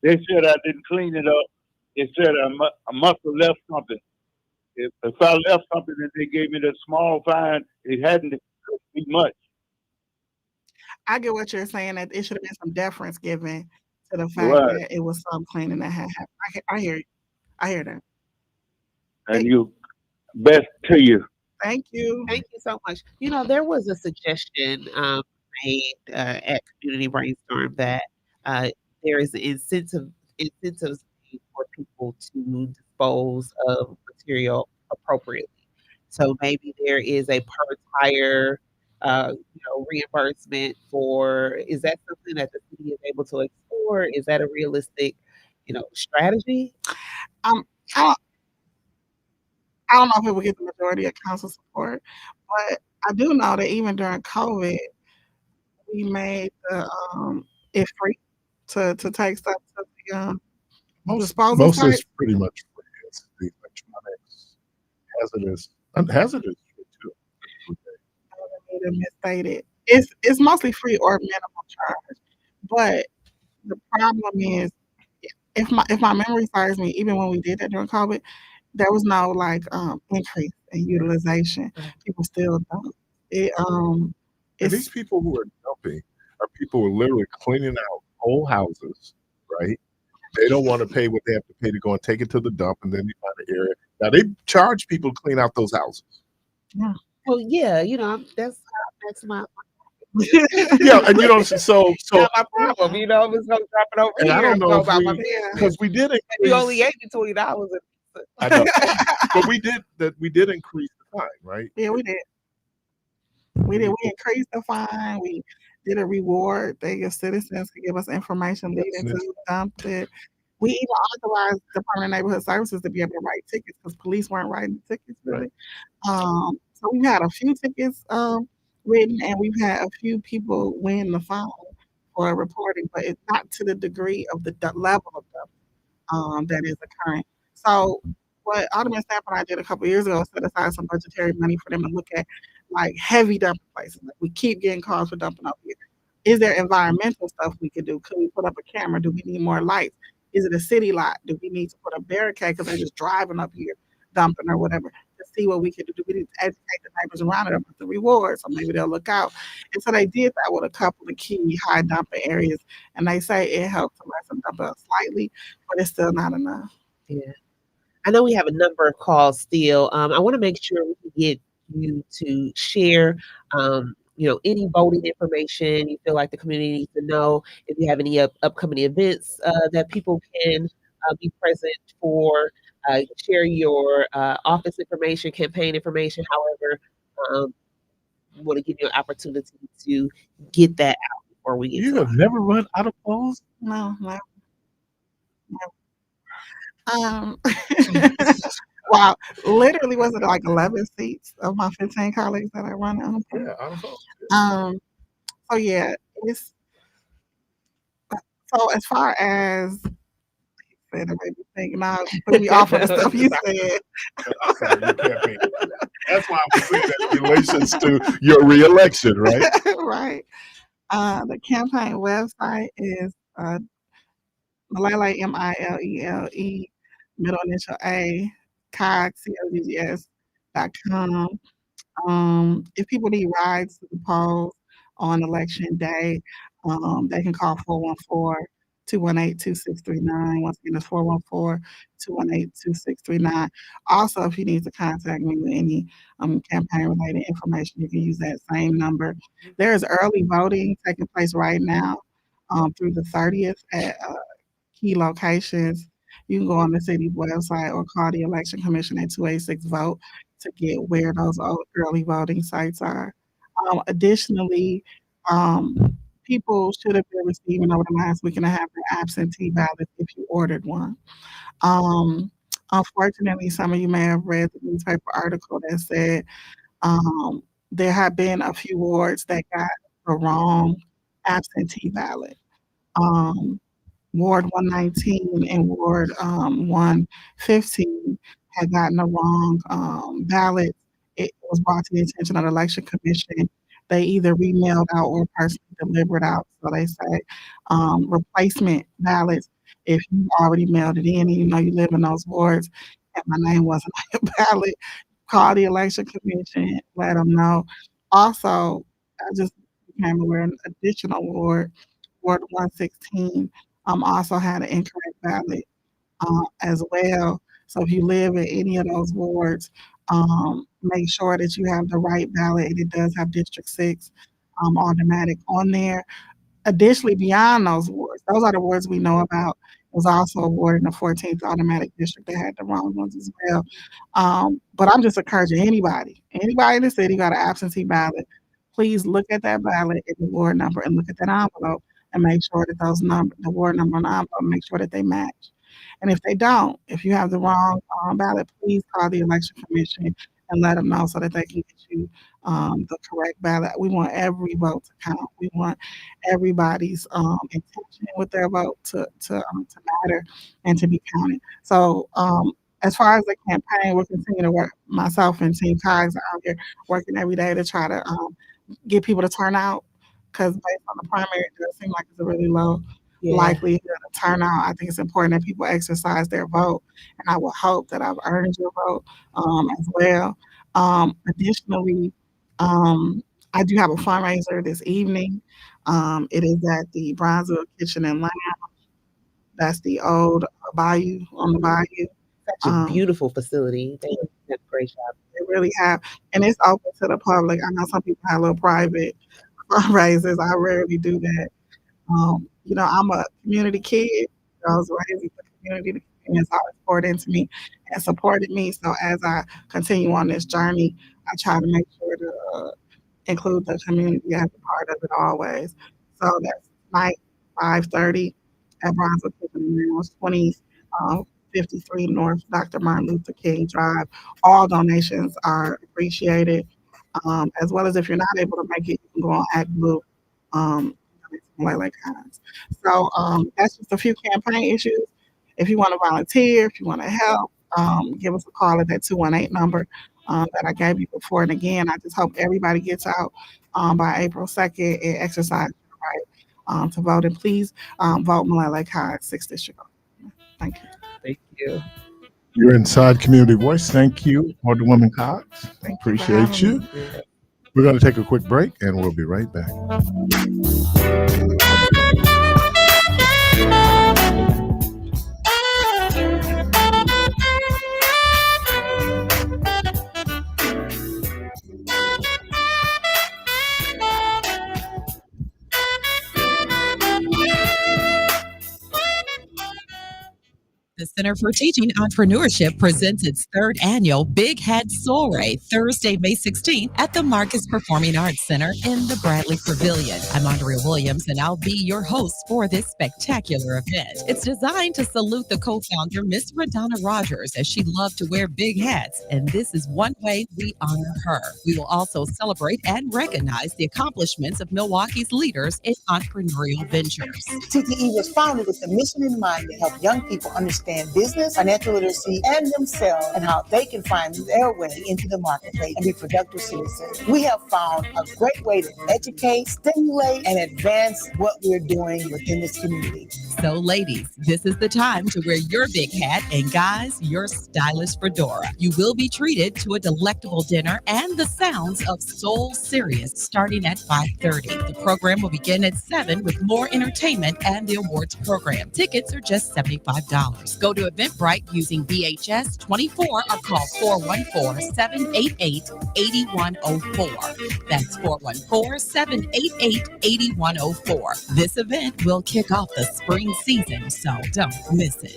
they said I didn't clean it up. They said I must have left something. If I left something and they gave me that small fine, it hadn't be much. I get what you're saying, that it should have been some deference given to the fact that it was some cleaning that had happened. I hear you. I hear that. And you, best to you. Thank you. Thank you so much. There was a suggestion made at Community Brainstorm that there is incentives for people to dispose of material appropriately. So maybe there is a per tire, reimbursement for. Is that something that the city is able to explore? Is that a realistic, strategy? I don't know if it will get the majority of council support, but I do know that even during COVID, we made it free to take stuff to the disposal Most site. is pretty much free. It's the electronics, hazardous too. Misstated. It's mostly free or minimal charge, but the problem is, if my memory serves me, even when we did that during COVID, there was no increase in utilization. People still don't. And these people who are dumping are people who are literally cleaning out whole houses, right? They don't want to pay what they have to pay to go and take it to the dump, and then you find an area. Now they charge people to clean out those houses. Yeah. Well, yeah, that's my. Yeah, and so not my problem. I'm just gonna drop it over and here. I don't know Because we did increase. you only gave me $20. I know, but we did increase the fine, right? Yeah, we did. We did. We increased the fine. We did a reward thing if citizens could give us information leading to who dumped it. We even authorized Department of Neighborhood Services to be able to write tickets because police weren't writing tickets really. So we've had a few tickets written, and we've had a few people win the fine for reporting, but it's not to the degree of the level of dumping that is occurring. So what Alderman Staff and I did a couple years ago was set aside some budgetary money for them to look at like heavy dumping places. Like we keep getting calls for dumping up here. Is there environmental stuff we could do? Could we put up a camera? Do we need more lights? Is it a city lot? Do we need to put a barricade because they're just driving up here, dumping or whatever? To see what we could do. Do we need to educate the neighbors around it about the rewards? So maybe they'll look out. And so they did that with a couple of key high dumping areas. And they say it helped to lessen dumping slightly, but it's still not enough. Yeah. I know we have a number of calls still. I want to make sure we can get you to share, any voting information you feel like the community needs to know. If you have any upcoming events that people can be present for, share your office information, campaign information. However, we want to give you an opportunity to get that out before we get You have never run out of polls? No. Wow, literally was it like 11 seats of my 15 colleagues that I run on? Yeah, out of polls. So yeah, it's so as far as said, it made me think now threw me off of the stuff you said. I'm sorry, your campaign. That's why I was saying that in relations to your reelection, right? Right. The campaign website is Milele, Milele, middle initial A, COGS, COGS.com. If people need rides to the polls on election day, they can call 414-218-2639. Once again, it's 414-218-2639. Also, if you need to contact me with any campaign related information, you can use that same number. There is early voting taking place right now through the 30th at key locations. You can go on the city's website or call the Election Commission at 286-VOTE to get where those early voting sites are. Additionally, people should have been receiving over the last week and a half their absentee ballots if you ordered one. Unfortunately, some of you may have read the newspaper article that said there have been a few wards that got the wrong absentee ballot. Ward 119 and Ward 115 had gotten the wrong ballot. It was brought to the attention of the Election Commission. They either remailed out or personally delivered out. So they say replacement ballots. If you already mailed it in and you know you live in those wards and my name wasn't on your ballot, call the Election Commission, let them know. Also, I just became aware an additional Ward 116 also had an incorrect ballot as well. So if you live in any of those wards, make sure that you have the right ballot, and it does have District 6 automatic on there. Additionally, beyond those are the wards we know about. Was also a ward in the 14th automatic district that had the wrong ones as well. But I'm just encouraging anybody in the city got an absentee ballot, please look at that ballot and the ward number and look at that envelope and make sure that the ward number and envelope, make sure that they match. And if they don't, if you have the wrong ballot, please call the Election Commission and let them know so that they can get you the correct ballot. We want every vote to count. We want everybody's intention with their vote to matter and to be counted. So as far as the campaign, we'll continue to work. Myself and Team COGS are out here working every day to try to get people to turn out, because based on the primary, it does seem like it's a really low likelihood of turnout. I think it's important that people exercise their vote, and I will hope that I've earned your vote as well. Additionally, I do have a fundraiser this evening. It is at the Bronzeville Kitchen and Lounge. That's the old Bayou on the Bayou. Such a beautiful facility. They did a great job. They really have, and it's open to the public. I know some people have little private fundraisers. I rarely do that. I'm a community kid. I was raised in the community. The and has always poured into me and supported me. So as I continue on this journey, I try to make sure to include the community as a part of it always. So that's tonight, 5:30 at Brunswick House, 2053 North Dr. Martin Luther King Drive. All donations are appreciated. As well as if you're not able to make it, you can go on ActBlue, like Cons. So that's just a few campaign issues. If you want to volunteer, if you want to help, give us a call at that 218 number that I gave you before. And again, I just hope everybody gets out by April 2nd and exercise their right to vote. And please vote Malala Cox, 6th District. Thank you. Thank you. You're inside Community Voice. Thank you, Alderwoman Cox. Appreciate you. We're going to take a quick break, and we'll be right back. The Center for Teaching Entrepreneurship presents its third annual Big Head Soiree, Thursday, May 16th at the Marcus Performing Arts Center in the Bradley Pavilion. I'm Andrea Williams, and I'll be your host for this spectacular event. It's designed to salute the co-founder, Miss Radonna Rogers, as she loved to wear big hats, and this is one way we honor her. We will also celebrate and recognize the accomplishments of Milwaukee's leaders in entrepreneurial ventures. TTE was founded with the mission in mind to help young people understand business, financial literacy, and themselves, and how they can find their way into the marketplace and be productive citizens. We have found a great way to educate, stimulate, and advance what we're doing within this community. So ladies, this is the time to wear your big hat, and guys, your stylish fedora. You will be treated to a delectable dinner and the sounds of Soul Sirius starting at 5:30. The program will begin at 7 with more entertainment and the awards program. Tickets are just $75. Go to Eventbrite using BHS 24 or call 414-788-8104. That's 414-788-8104. This event will kick off the spring season, so don't miss it.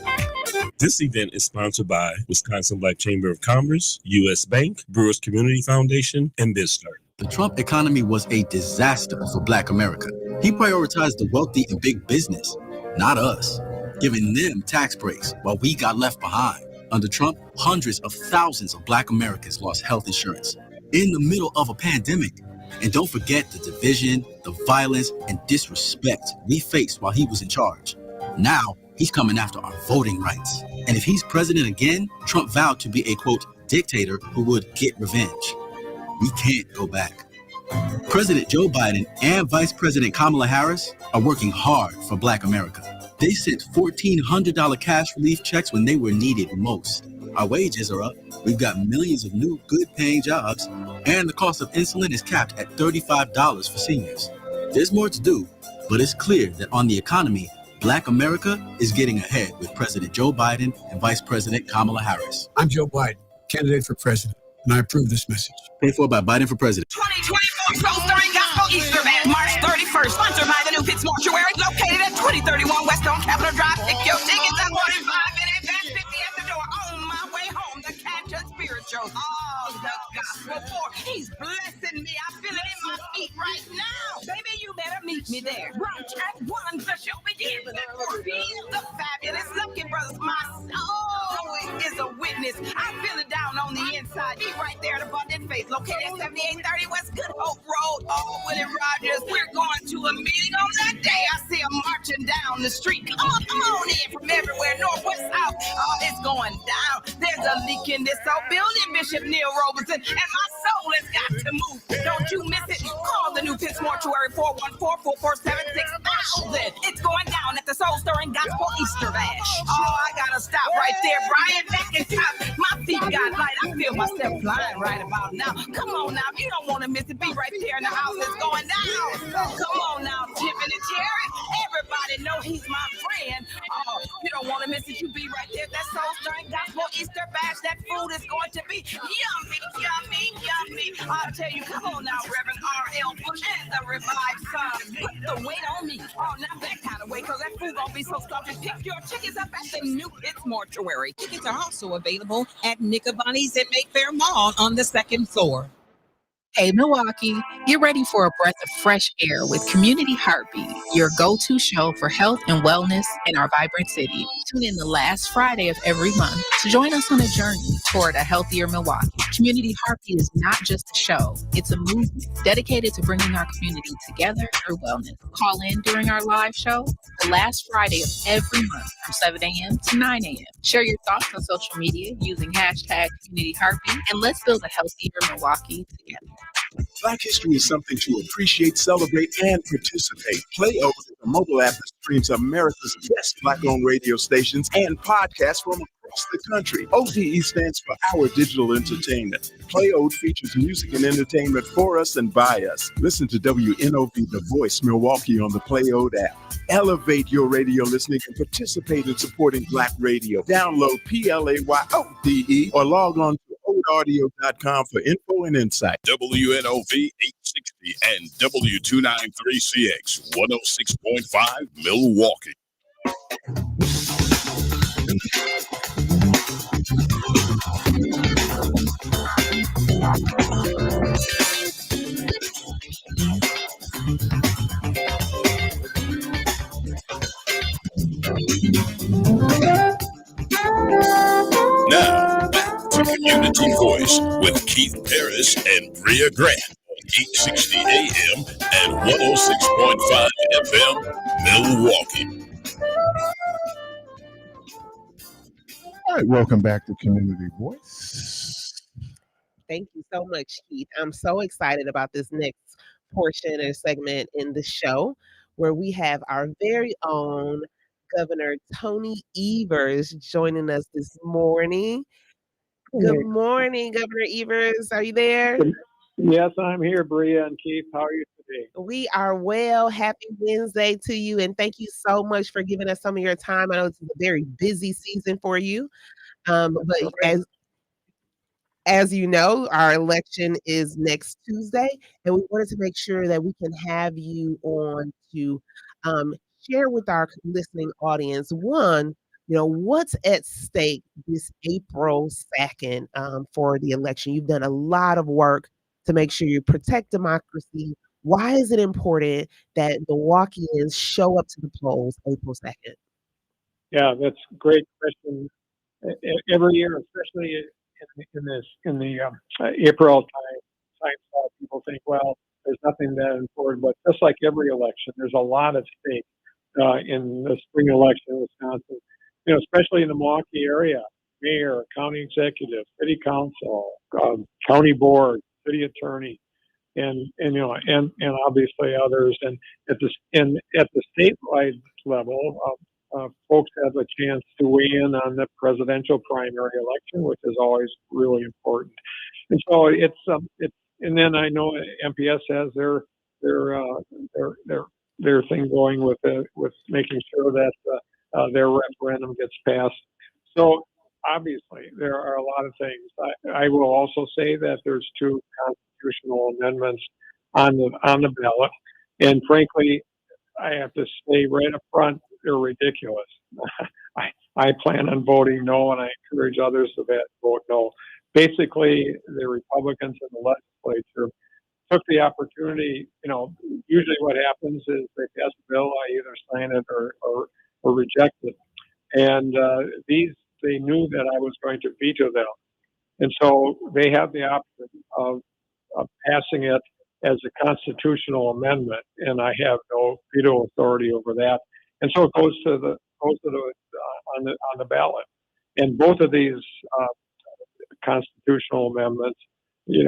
This event is sponsored by Wisconsin Black Chamber of Commerce, U.S. Bank, Brewers Community Foundation, and BizStart. The Trump economy was a disaster for Black America. He prioritized the wealthy and big business, not us, giving them tax breaks while we got left behind. Under Trump, hundreds of thousands of Black Americans lost health insurance in the middle of a pandemic. And don't forget the division, the violence, and disrespect we faced while he was in charge. Now, he's coming after our voting rights. And if he's president again, Trump vowed to be a, quote, dictator who would get revenge. We can't go back. President Joe Biden and Vice President Kamala Harris are working hard for Black America. They sent $1,400 cash relief checks when they were needed most. Our wages are up. We've got millions of new good-paying jobs, and the cost of insulin is capped at $35 for seniors. There's more to do, but it's clear that on the economy, Black America is getting ahead with President Joe Biden and Vice President Kamala Harris. I'm Joe Biden, candidate for president, and I approve this message. Paid for by Biden for president. 2024 Soul Stirring Gospel Easter Band, March 31st, sponsored by the New Pitts Mortuary, located at 2031 West on Capitol Drive. Pick your tickets at 45 in advance, 50 at the door. On my way home, the Catch and Spirituals. Oh, the gospel for he's blessing me. I feel it in my feet right now. Baby, you better meet me there. Brunch at 1, the show begins at 4 p.m. The fabulous Lucky Brothers, my soul is a witness. I feel it down on the inside. Be right there at Abundant Faith, located at 7830 West Good Hope Road. Oh, Willie Rogers, we're going to a meeting on that day. I see them marching down the street. Come on in from everywhere, northwest, south. Oh, it's going down. There's a leak in this old building, Bishop Neil Robertson, and my soul has got to move. Don't you miss it. Call the New Pitts Mortuary, 414-447-6000. It's going down at the Soul Stirring Gospel Easter Bash. Oh, I gotta stop right there, Brian McIntyre. My feet got light. I feel myself flying right about now. Come on now, you don't want to miss it. Be right there in the house. It's going down. Come on now, Tiffany Jerry. Everybody know he's my friend. Oh, you don't want to miss it. You be right there. That Soul Stirring Gospel Easter Bash. That food is going to be yummy, yummy, yummy. I'll tell you, come on now, Reverend R.L. Bush and the Revived Son. Put the weight on me. Oh, not that kind of weight, because that food gonna Don't be so stuffed and pick your tickets up at the New Pits Mortuary. Tickets are also available at Knickerbockers at Mayfair Mall on the second floor. Hey, Milwaukee, get ready for a breath of fresh air with Community Heartbeat, your go-to show for health and wellness in our vibrant city. Tune in the last Friday of every month to join us on a journey toward a healthier Milwaukee. Community Heartbeat is not just a show, it's a movement dedicated to bringing our community together through wellness. Call in during our live show the last Friday of every month from 7 a.m. to 9 a.m. Share your thoughts on social media using hashtag Community Heartbeat, and let's build a healthier Milwaukee together. Black history is something to appreciate, celebrate, and participate. Play Ode is a mobile app that streams America's best Black-owned radio stations and podcasts from across the country. ODE stands for Our Digital Entertainment. Play Ode features music and entertainment for us and by us. Listen to WNOV The Voice Milwaukee on the Play Ode app. Elevate your radio listening and participate in supporting Black radio. Download PLAYODE or log on to odeaudio.com for info and insight. WNOV 860 and W293CX 106.5 Milwaukee. Now, back to Community Voice with Keith Parris and Bria Grant on 860 AM and 106.5 FM, Milwaukee. All right, welcome back to Community Voice. Thank you so much, Keith. I'm so excited about this next portion or segment in the show where we have our very own Governor Tony Evers joining us this morning. Good morning, Governor Evers. Are you there? Yes, I'm here, Bria and Keith. How are you today? We are well. Happy Wednesday to you, and thank you so much for giving us some of your time. I know it's a very busy season for you, but as you know, our election is next Tuesday, and we wanted to make sure that we can have you on to share with our listening audience, one, what's at stake this April 2nd for the election. You've done a lot of work to make sure you protect democracy. Why is it important that Milwaukeeans show up to the polls April 2nd? Yeah, that's a great question. Every year, especially in the April time slot, people think, well, there's nothing that important, but just like every election, there's a lot at stake in the spring election in Wisconsin. Especially in the Milwaukee area, mayor, county executive, city council, county board, city attorney, and obviously others. And at the statewide level, folks have a chance to weigh in on the presidential primary election, which is always really important. And so and then I know MPS has their thing going with making sure that their referendum gets passed. So obviously there are a lot of things. I will also say that there's two constitutional amendments on the ballot, and frankly, I have to say right up front, they're ridiculous. I plan on voting no, and I encourage others to vote no. Basically, the Republicans in the legislature took the opportunity. Usually what happens is they pass a bill, I either sign it or reject it. And they knew that I was going to veto them. And so they have the option of passing it as a constitutional amendment, and I have no veto authority over that. And so it goes on the ballot. And both of these constitutional amendments,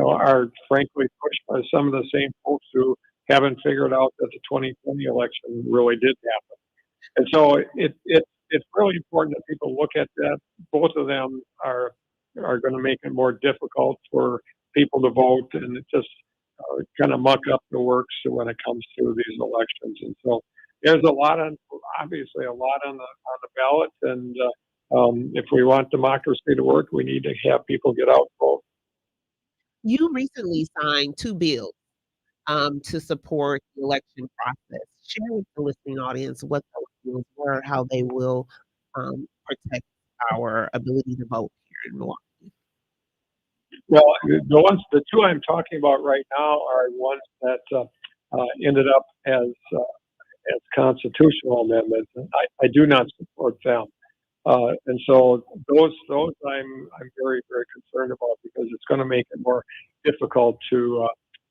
are frankly pushed by some of the same folks who haven't figured out that the 2020 election really did happen. And so it's really important that people look at that. Both of them are going to make it more difficult for people to vote, and it just kind of muck up the works when it comes to these elections. And so there's obviously a lot on the ballot, and if we want democracy to work, we need to have people get out and vote. You recently signed 2 bills to support the election process. Share with the listening audience what those bills were, how they will protect our ability to vote here in Milwaukee. Well, the two I'm talking about right now are ones that ended up as constitutional amendments. And I do not support them. And so those I'm very, very concerned about because it's going to make it more difficult to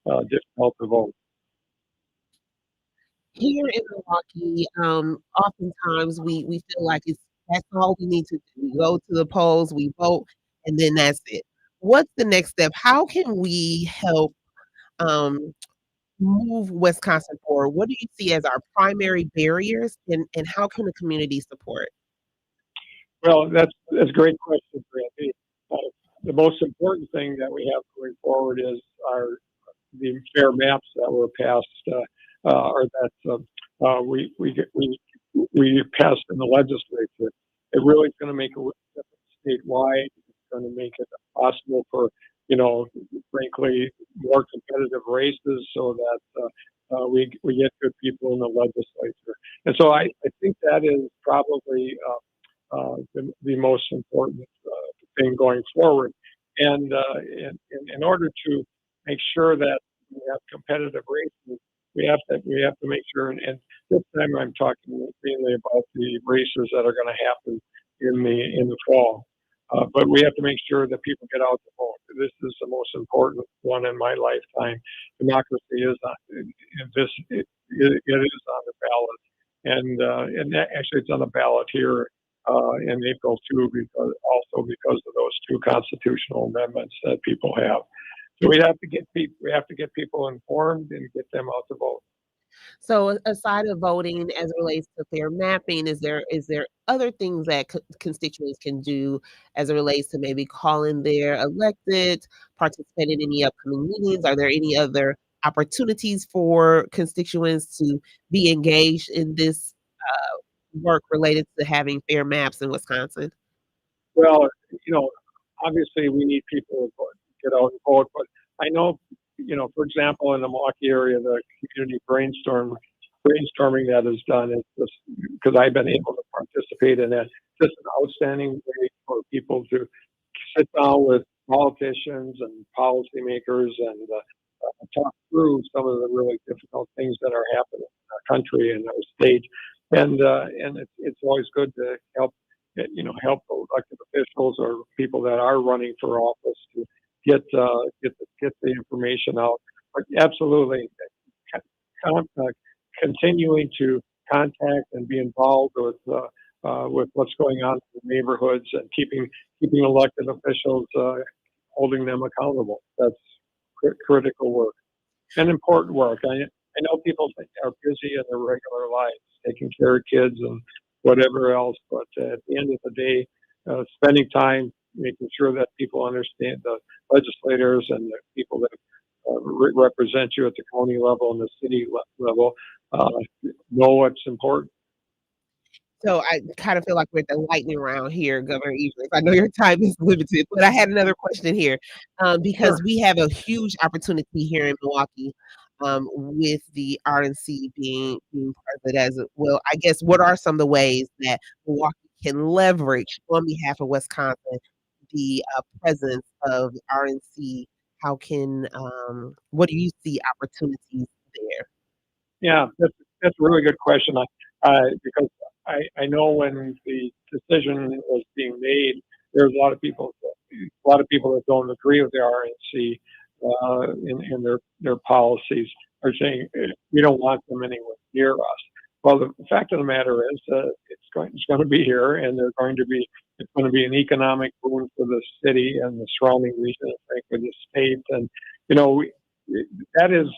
vote. Here in Milwaukee, oftentimes we feel like that's all we need to do. We go to the polls, we vote, and then that's it. What's the next step? How can we help um, move Wisconsin forward? What do you see as our primary barriers, and how can the community support? Well, that's a great question, Brandy. The most important thing that we have going forward is the fair maps that were passed, or that we passed in the legislature. It really is going to make a difference statewide. It's going to make it possible for, frankly, more competitive races so that we get good people in the legislature. And so I think that is probably the most important thing going forward. And in order to make sure that we have competitive races, we have to make sure. And this time I'm talking mainly about the races that are going to happen in the fall. But we have to make sure that people get out to vote. This is the most important one in my lifetime. Democracy is on it is on the ballot, and actually it's on the ballot here in April too, because of those two constitutional amendments that people have. So we have to get people informed and get them out to vote. So aside of voting as it relates to fair mapping, is there other things that constituents can do as it relates to maybe calling their elected, participating in any upcoming meetings? Are there any other opportunities for constituents to be engaged in this work related to having fair maps in Wisconsin? Well, obviously we need people to get out and vote, but I know, for example, in the Milwaukee area, the community brainstorming that is done is just because I've been able to participate in that. Just an outstanding way for people to sit down with politicians and policymakers and talk through some of the really difficult things that are happening in our country and our state. And it's always good to help elected officials or people that are running for office to get the information out. But absolutely, continuing to contact and be involved with what's going on in the neighborhoods and keeping elected officials holding them accountable. That's critical work and important work. I know people are busy in their regular lives, taking care of kids and whatever else, but at the end of the day, spending time making sure that people understand, the legislators and the people that represent you at the county level and the city level know what's important. So I kind of feel like we're at the lightning round here, Governor Evelyn. I know your time is limited, but I had another question here because we have a huge opportunity here in Milwaukee with the RNC being present as well. I guess what are some of the ways that Milwaukee can leverage on behalf of Wisconsin the presence of RNC? How can what do you see opportunities there? Yeah, that's a really good question. Because I know when the decision was being made, there's a lot of people that don't agree with the RNC in their policies are saying we don't want them anywhere near us. Well, the fact of the matter is it's going to be here, and it's going to be an economic boon for the city and the surrounding region, and frankly the state. And that is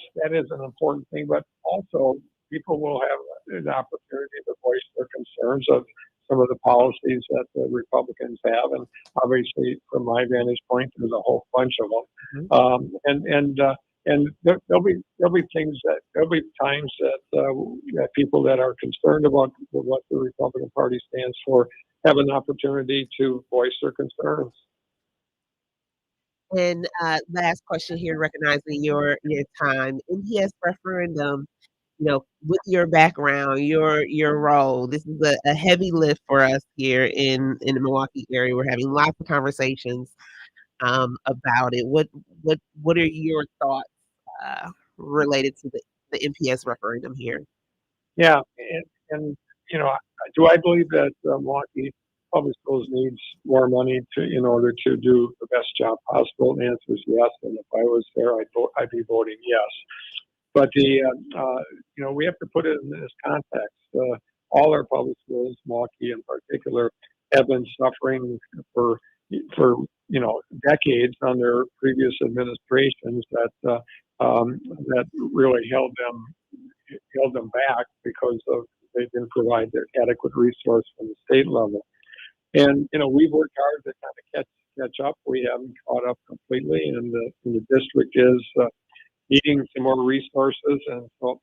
an important thing, but also people will have an opportunity to voice their concerns of some of the policies that the Republicans have, and obviously, from my vantage point, there's a whole bunch of them. And there'll be times that people that are concerned about what the Republican Party stands for have an opportunity to voice their concerns. And last question here, recognizing your time. NPS referendum with your background, your role, this is a heavy lift for us here in the Milwaukee area. We're having lots of conversations about it. What are your thoughts related to the MPS referendum here? Yeah, and do I believe that Milwaukee Public Schools needs more money in order to do the best job possible? The answer is yes, and if I was there, I'd be voting yes. But we have to put it in this context. All our public schools, Milwaukee in particular, have been suffering for decades under previous administrations that really held them back because they didn't provide their adequate resource from the state level. And we've worked hard to kind of catch up. We haven't caught up completely, and the district is needing some more resources. And so,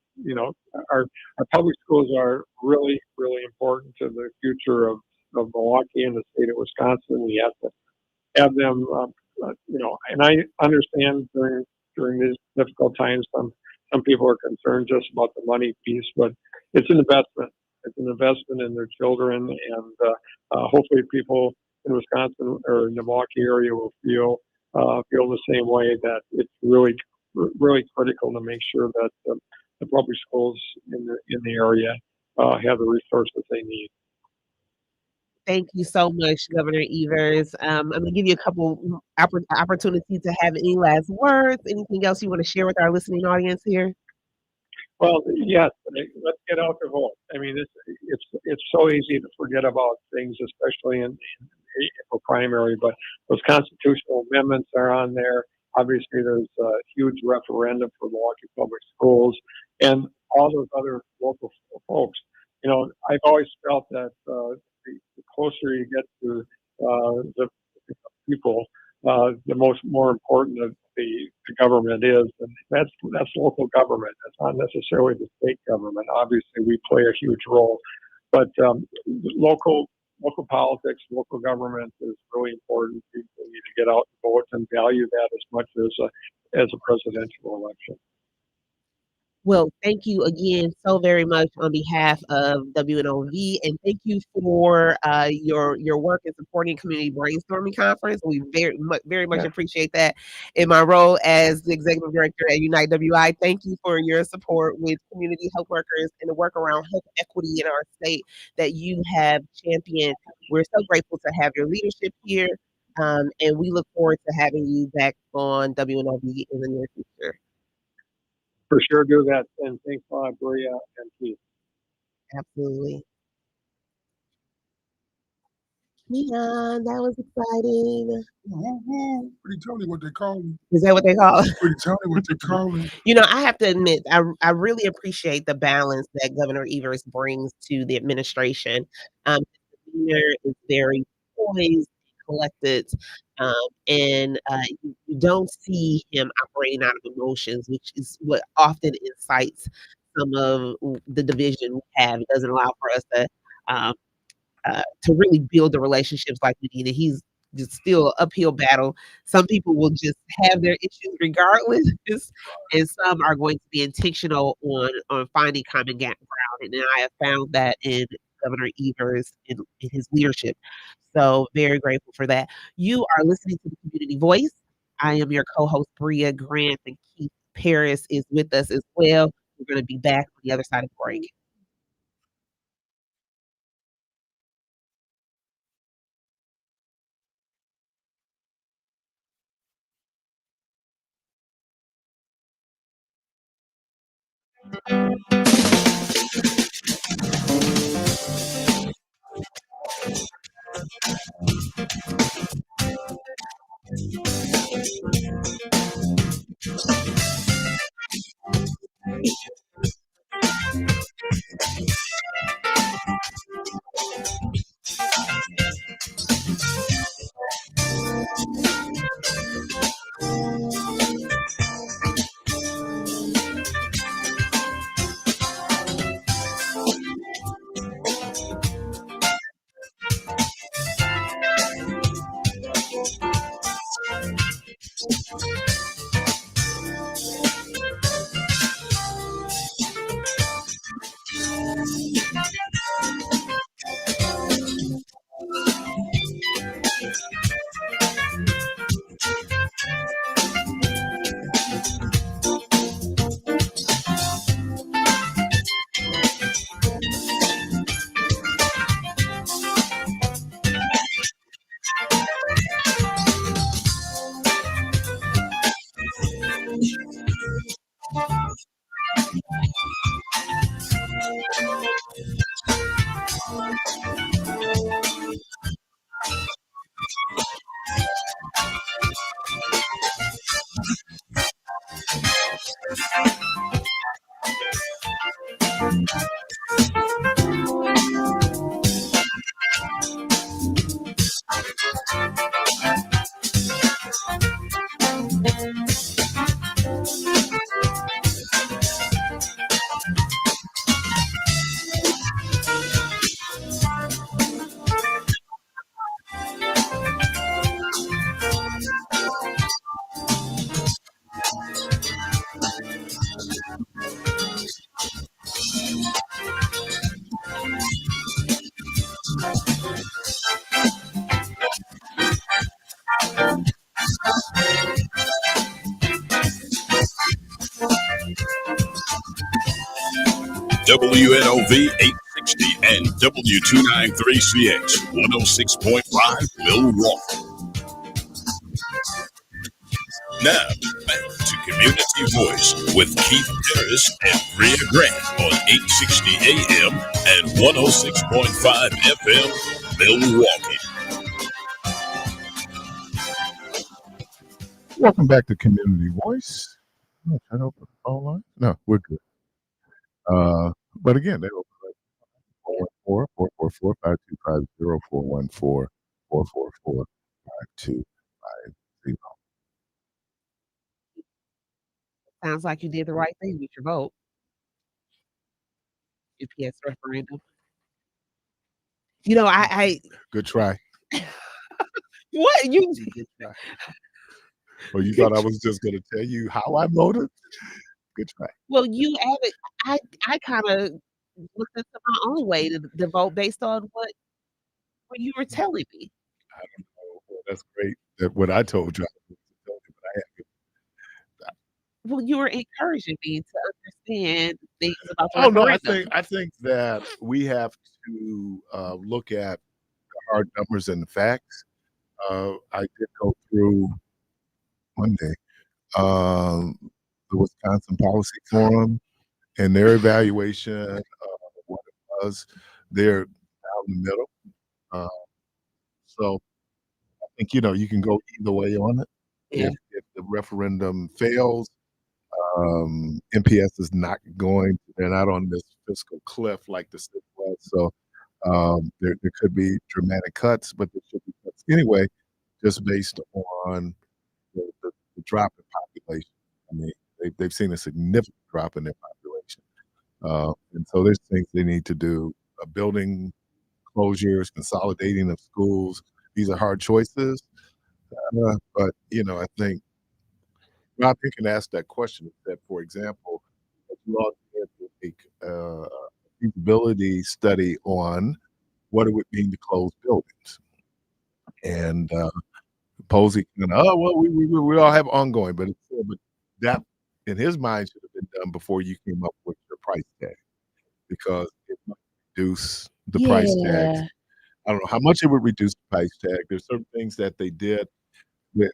our public schools are really, really important to the future of Milwaukee and the state of Wisconsin. We have to have them, and I understand during these difficult times, some people are concerned just about the money piece, but it's an investment. It's an investment in their children, and hopefully people in Wisconsin or in the Milwaukee area will feel the same way, that it's really, really critical to make sure that the public schools in the area have the resources they need. Thank you so much, Governor Evers. I'm going to give you a couple opportunities to have any last words. Anything else you want to share with our listening audience here? Well, yes, let's get out to vote. I mean, it's so easy to forget about things, especially in April primary, but those constitutional amendments are on there. Obviously, there's a huge referendum for Milwaukee Public Schools and all those other local folks. I've always felt that the closer you get to the people, the more important the government is, and that's local government. That's not necessarily the state government. Obviously, we play a huge role, but local politics, local government is really important. People need to get out and vote and value that as much as a presidential election. Well, thank you again so very much on behalf of WNOV, and thank you for your work in supporting Community Brainstorming Conference. We very much appreciate that. In my role as the Executive Director at Unite WI, thank you for your support with community health workers and the work around health equity in our state that you have championed. We're so grateful to have your leadership here, and we look forward to having you back on WNOV in the near future. For sure, do that. And thanks a lot, Bria and Keith. Absolutely. Leon, that was exciting. Pretty tell me what they call me. Is that what they call it? Pretty tell me what they call me. I have to admit, I really appreciate the balance that Governor Evers brings to the administration. His demeanor is very poised, collected, and you don't see him operating out of emotions, which is what often incites some of the division we have. It doesn't allow for us to really build the relationships like we need. And he's just still an uphill battle. Some people will just have their issues regardless, and some are going to be intentional on finding common ground. And I have found that in Governor Evers in his leadership. So very grateful for that. You are listening to the Community Voice. I am your co-host, Bria Grant, and Keith Parris is with us as well. We're going to be back on the other side of the break. WNOV 860 and W293CX 106.5 Milwaukee. Now, back to Community Voice with Keith Parris and Rhea Grant on 860 AM and 106.5 FM Milwaukee. Welcome back to Community Voice. Oh, can I open the phone line? No, we're good. But again, they open like 414-444-5250, 414-444-5250. Sounds like you did the right thing with your vote. UPS referendum. You know, I Good try. what you Good try. Or you thought I was just going to tell you how I voted? Good try. well, you added. I kind of looked into my own way to vote based on what you were telling me. I don't know. Well, that's great. That what I told you. But Well, you were encouraging me to understand things about the oh no, referendum. I think that we have to look at the hard numbers and the facts. I did go through Monday the Wisconsin Policy Forum and their evaluation of what it was. They're down the middle. Uh, so I think you can go either way on it. Yeah. If the referendum fails, MPS is not going. They're not on this fiscal cliff like the state was. So there could be dramatic cuts, but there should be cuts anyway, just based on the drop in population. I mean, they've seen a significant drop in their population, and so there's things they need to do: building closures, consolidating of schools. These are hard choices, but I think Rob can ask that question. That, for example, if you all had to make a feasibility study on what it would mean to close buildings, and Posey, we all have ongoing, but that in his mind should have been done before you came up with your price tag, because it might reduce the price tags. Yeah. I don't know how much it would reduce the price tag. There's certain things that they did that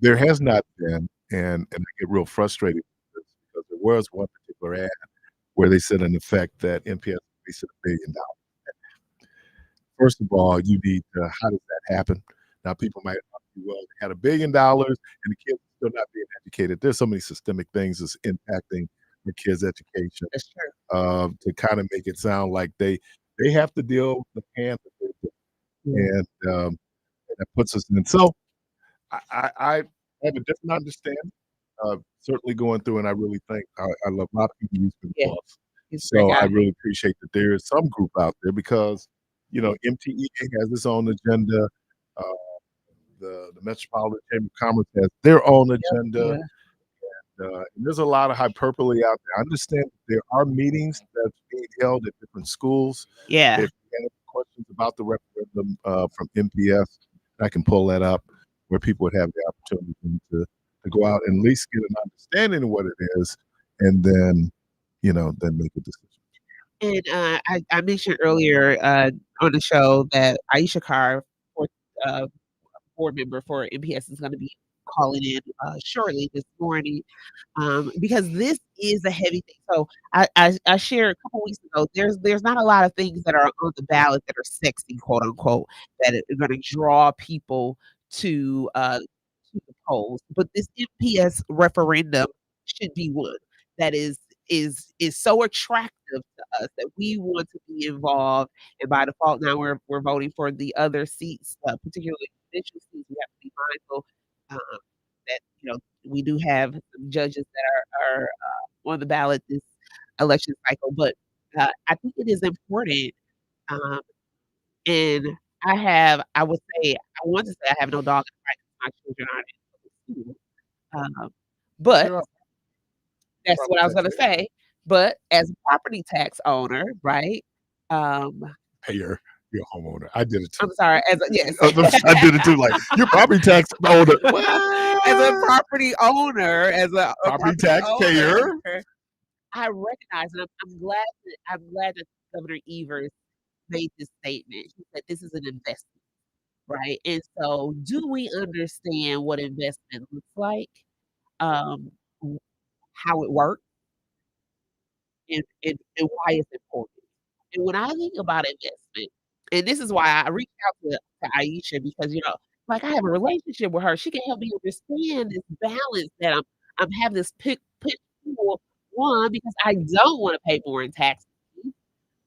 there has not been, and I get real frustrated with this because there was one particular ad where they said in effect that MPS wasted $1 billion. First of all, you need how does that happen? Now, people might argue, well, they had $1 billion and the kids are still not being educated. There's so many systemic things that's impacting the kids' education. That's true. To kind of make it sound like they have to deal with the hand that they're doing. And that puts us in. So I have a different understanding. Certainly going through, and I really think I love a lot of people using the Yeah. bus. He's a great So I guy. really appreciate that there is some group out there because MTEA has its own agenda. Uh, the Metropolitan Chamber of Commerce has their own agenda. And there's a lot of hyperbole out there. I understand that there are meetings that's being held at different schools. Yeah. If you have questions about the referendum from MPS, I can pull that up where people would have the opportunity to go out and at least get an understanding of what it is, and then make a decision. And I mentioned earlier on the show that Aisha Carr, fourth board member for MPS, is going to be calling in shortly this morning because this is a heavy thing. So I shared a couple weeks ago. There's not a lot of things that are on the ballot that are sexy, quote unquote, that are going to draw people to the polls. But this MPS referendum should be one that is so attractive to us that we want to be involved. And by default, now we're voting for the other seats, particularly judicial seats. We have to be mindful that we do have some judges that are on the ballot this election cycle. But I think it is important, um, and I would say I want to say I have no dog in the fight 'cause my children aren't in public school. But Sure. that's what I was Property gonna tax say. But as a property tax owner, right? Hey, you're a homeowner. I did it too. I'm sorry, as a yes. I did it too. Like your property tax owner. As a property owner, as a Property property taxpayer. owner, I recognize and I'm glad that Governor Evers made this statement. He said this is an investment, right? And so do we understand what investment looks like? Um, w how it works? And why it's important. And when I think about investment, and this is why I reached out to Aisha because, like I have a relationship with her. She can help me understand this balance that I'm having this pick one because I don't want to pay more in taxes.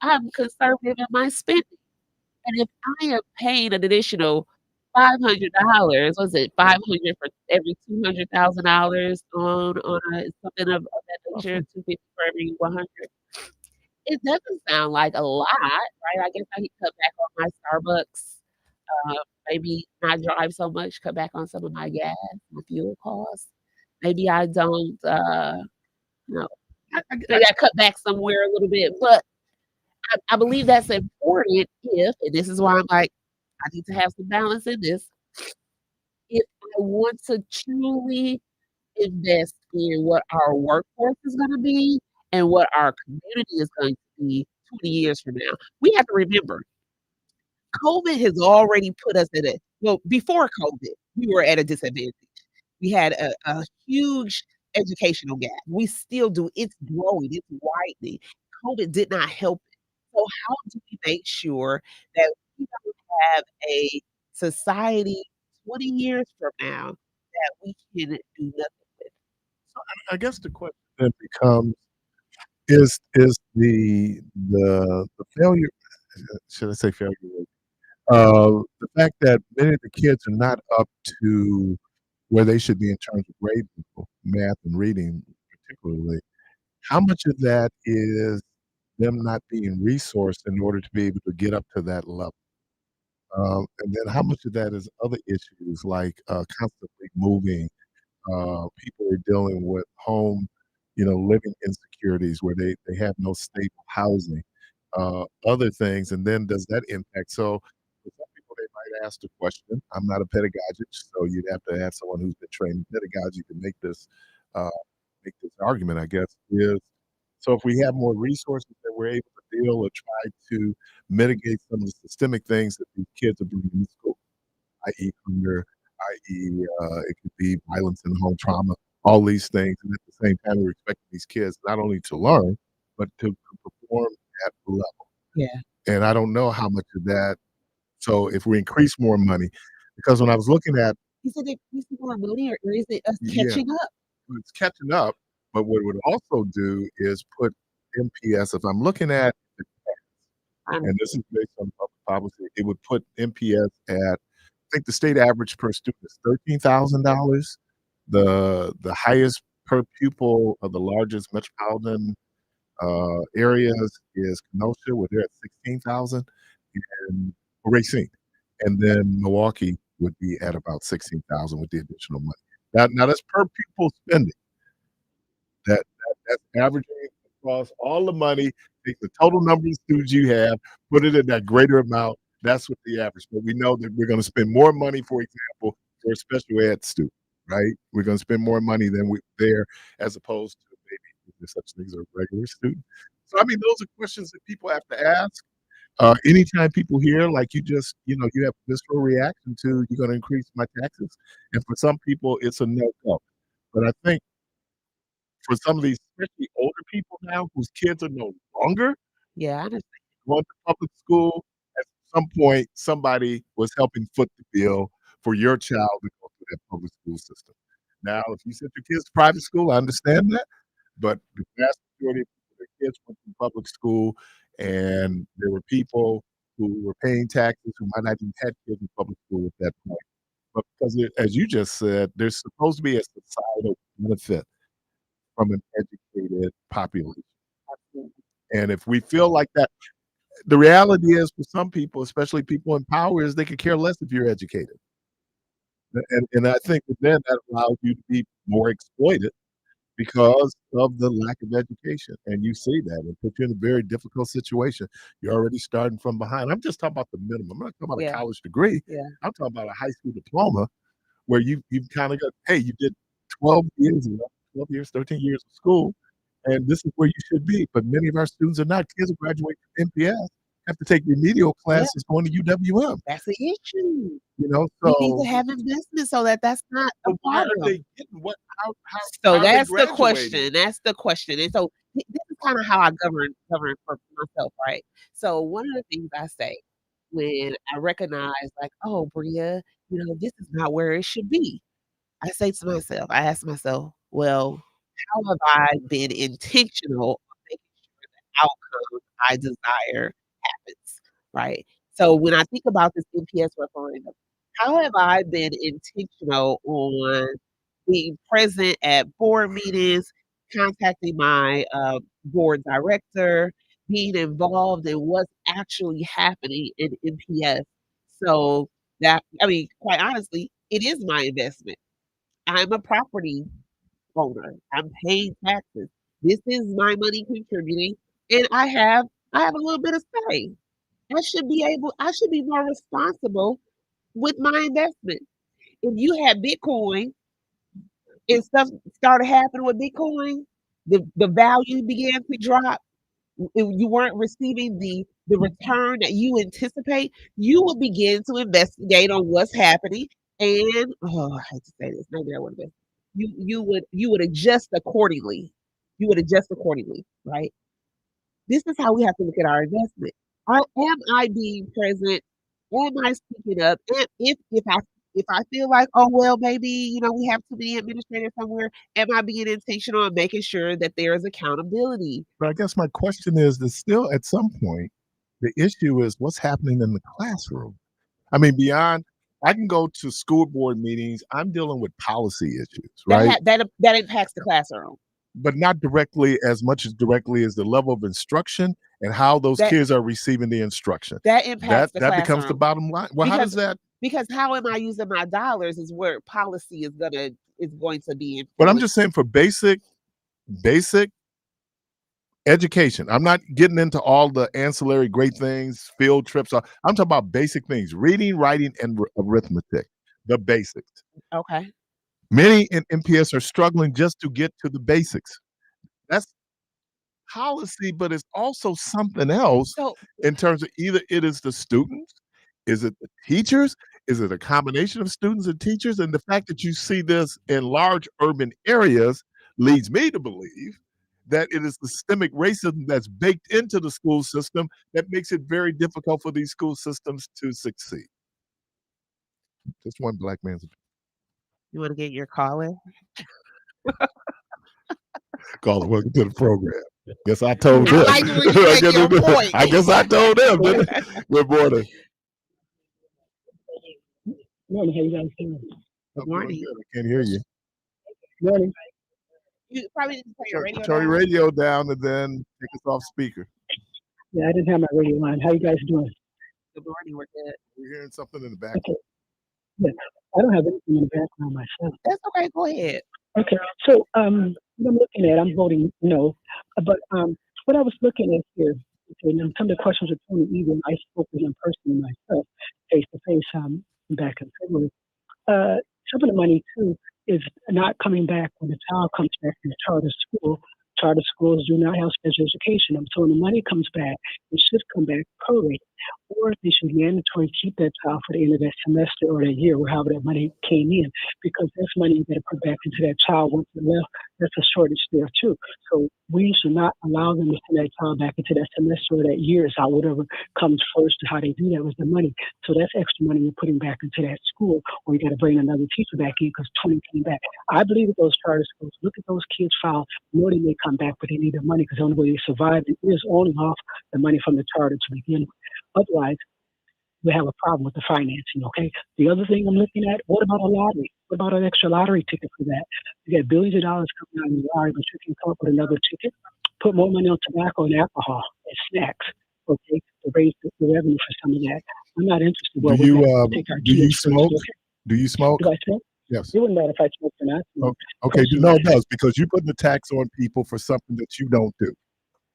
I'm conservative in my spending. And if I am paying an additional $500, was it 500 for every $200,000 on something of that nature, 250 for every 100? It doesn't sound like a lot, right? I guess I could cut back on my Starbucks, maybe not drive so much, cut back on some of my gas, my fuel costs. Maybe I don't, you know, maybe I cut back somewhere a little bit, but I believe that's important and this is why I'm like, I need to have some balance in this. If I want to truly invest in what our workforce is gonna be and what our community is going to be 20 years from now. We have to remember, COVID has already put us at before COVID, we were at a disadvantage. We had a huge educational gap. We still do. It's growing, it's widening. COVID did not help it. So how do we make sure that we don't have a society 20 years from now that we can do nothing with? So I guess the question then becomes is the failure should I say failure rate? The fact that many of the kids are not up to where they should be in terms of grade level, math and reading particularly, how much of that is them not being resourced in order to be able to get up to that level? And then how much of that is other issues like constantly moving, people are dealing with home, living insecurities where they have no stable housing, other things, and then does that impact? So for some people, they might ask the question. I'm not a pedagogist, so you'd have to have someone who's been trained in pedagogy to uh, make this argument. I guess is so if we have more resources that we're able to deal or try to mitigate some of the systemic things that these kids are bringing in school, i.e. hunger, i.e. It could be violence and home trauma, all these things. And at the same time, we're expecting these kids not only to learn, but to perform at the level. Yeah. And I don't know how much of that. So if we increase more money, because when I was looking at, Is it increasing more money or is it us yeah, catching up? it's catching up, but what it would also do is put MPS, if I'm looking at, and this is based on public policy, it would put MPS at, I think the state average per student is $13,000. The highest per pupil of the largest metropolitan areas is Kenosha, where they're at 16,000, and Racine, and then Milwaukee would be at about 16,000 with the additional money. Now that's per pupil spending. That's averaging across all the money. Take the total number of students you have, put it in that greater amount. That's what the average. But we know that we're going to spend more money, for example, for a special ed student, right? We're going to spend more money than we there as opposed to maybe there's such things as a regular student. So I mean, those are questions that people have to ask. Anytime people hear, like you just, you have visceral reaction to, you're going to increase my taxes. And for some people, it's a no-go. But I think for some of these, especially older people now, whose kids are no longer Yeah, I understand. going to public school, at some point, somebody was helping foot the bill for your child to go through that public school system. Now, if you sent your kids to private school, I understand that, but the vast majority of their kids went to public school, and there were people who were paying taxes who might not even had kids in public school at that point. But because, as you just said, there's supposed to be a societal benefit from an educated population. And if we feel like that, the reality is for some people, especially people in power, is they could care less if you're educated. And I think that then that allows you to be more exploited because of the lack of education. And you see that and put you in a very difficult situation. You're already starting from behind. I'm just talking about the minimum. I'm not talking about a Yeah. college degree. Yeah. I'm talking about a high school diploma where you've kind of got, hey, you did 12 years, 12 years, 13 years of school, and this is where you should be. But many of our students are not. Kids who graduate from NPS have to take remedial Yeah. classes going to UWM. That's the issue. You know, We need to so have investment so that that's not a but why are problem. they getting what? How So are they that's the graduating? question. That's the question. And so this is kind of how I govern for myself, right? So one of the things I say when I recognize, like, oh, Bria, this is not where it should be. I say to myself, I ask myself, well, how have I been intentional on making sure the outcome I desire happens, right? So when I think about this NPS referendum, how have I been intentional on being present at board meetings, contacting my board director, being involved in what's actually happening in NPS? So that, I mean, quite honestly, it is my investment. I'm a property owner. I'm paying taxes. This is my money contributing, and I have a little bit of say. I should be more responsible with my investment. If you had Bitcoin and stuff started happening with Bitcoin, the value began to drop. If you weren't receiving the return that you anticipate, you will begin to investigate on what's happening. And I hate to say this, maybe I would have been. You would adjust accordingly. You would adjust accordingly, right? This is how we have to look at our investment. Am I being present? Am I speaking up? And if I feel like, oh well, maybe we have too many administrators somewhere, am I being intentional and making sure that there is accountability? But I guess my question is that still at some point, the issue is what's happening in the classroom. I mean, beyond, I can go to school board meetings. I'm dealing with policy issues, right? That impacts the classroom. But not directly as much as directly as the level of instruction and how those That- kids are receiving the instruction. That impacts the That becomes the classroom. bottom line. Well, how does that? Because how am I using my dollars is where policy is going to be influenced. But I'm just saying for basic education. I'm not getting into all the ancillary great things, field trips. I'm talking about basic things: reading, writing, and arithmetic. The basics. Okay. Many in MPS are struggling just to get to the basics. That's policy, but it's also something else So in terms of either it is the students, is it the teachers, is it a combination of students and teachers? And the fact that you see this in large urban areas leads me to believe that it is systemic racism that's baked into the school system that makes it very difficult for these school systems to succeed. Just one black man's you want to get your caller? caller. Welcome to the program. Guess I told I him. like where you make your point. I guess I told him. Good morning. Morning, how you guys doing? Good morning. I can't hear you. Morning. You probably need to turn your radio Turn your down. radio down and then take us off speaker. Yeah, I didn't have my radio on. How you guys doing? Good morning. We're good. We're hearing something in the background. Okay. Yeah, I don't have anything in the background myself. That's okay. Go ahead. Okay, so what I'm looking at, I'm voting no, but what I was looking at here, okay, and some of the questions with Tony Egan, I spoke with him personally myself, face to face, back in February. Some of the money too is not coming back when the child comes back from the charter school. Charter schools do not have special education. So when the money comes back, it should come back prorated. Or they should mandatory keep that child for the end of that semester or that year, or however that money came in, because that's money you got to put back into that child once it left. That's a shortage there too. So we should not allow them to send that child back into that semester or that year, is how whatever comes first to how they do that with the money. So that's extra money you're putting back into that school, or you got to bring another teacher back in because 20 came back. I believe that those charter schools look at those kids' files, know they may come back, but they need the money because the only way they survive is only off the money from the charter to begin with. Otherwise, we have a problem with the financing, okay? The other thing I'm looking at, what about a lottery? What about an extra lottery ticket for that? You get billions of dollars coming out in the lottery, but you can come up with another ticket, put more money on tobacco and alcohol and snacks, okay, to raise the revenue for some of that. I'm not interested. Well, Do you smoke? Do you smoke? Do I smoke? Yes. It wouldn't matter if I smoked or not. Okay, no, it does, because you're putting the tax on people for something that you don't do.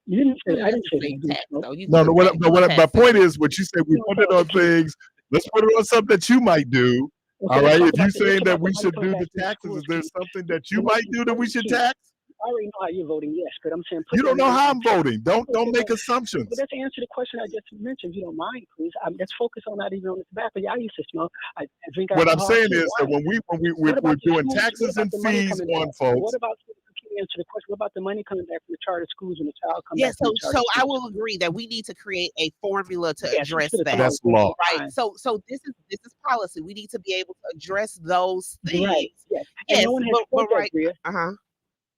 You didn't say, I didn't say that. My point is, what you said, we put it on things. Let's put it on something that you might do. All right. If you're saying that we should do the taxes, is there something that you might do that we should tax? I already know how you're voting, yes, but I'm saying You don't know how I'm voting. Don't make assumptions. But let's answer the question I just mentioned. If you don't mind, please. Let's focus on not even on the tobacco. Yeah, I used to smoke. I drink What I'm alcohol saying too. is that when we're doing taxes and fees on folks. What about answer the question? What about the money coming back from the charter schools when the child comes Yeah, back? so I will agree that we need to create a formula to address that. That's law. Right. So this is policy. We need to be able to address those things. Right. Yes. Yes, no one has but said right. That, Uh-huh.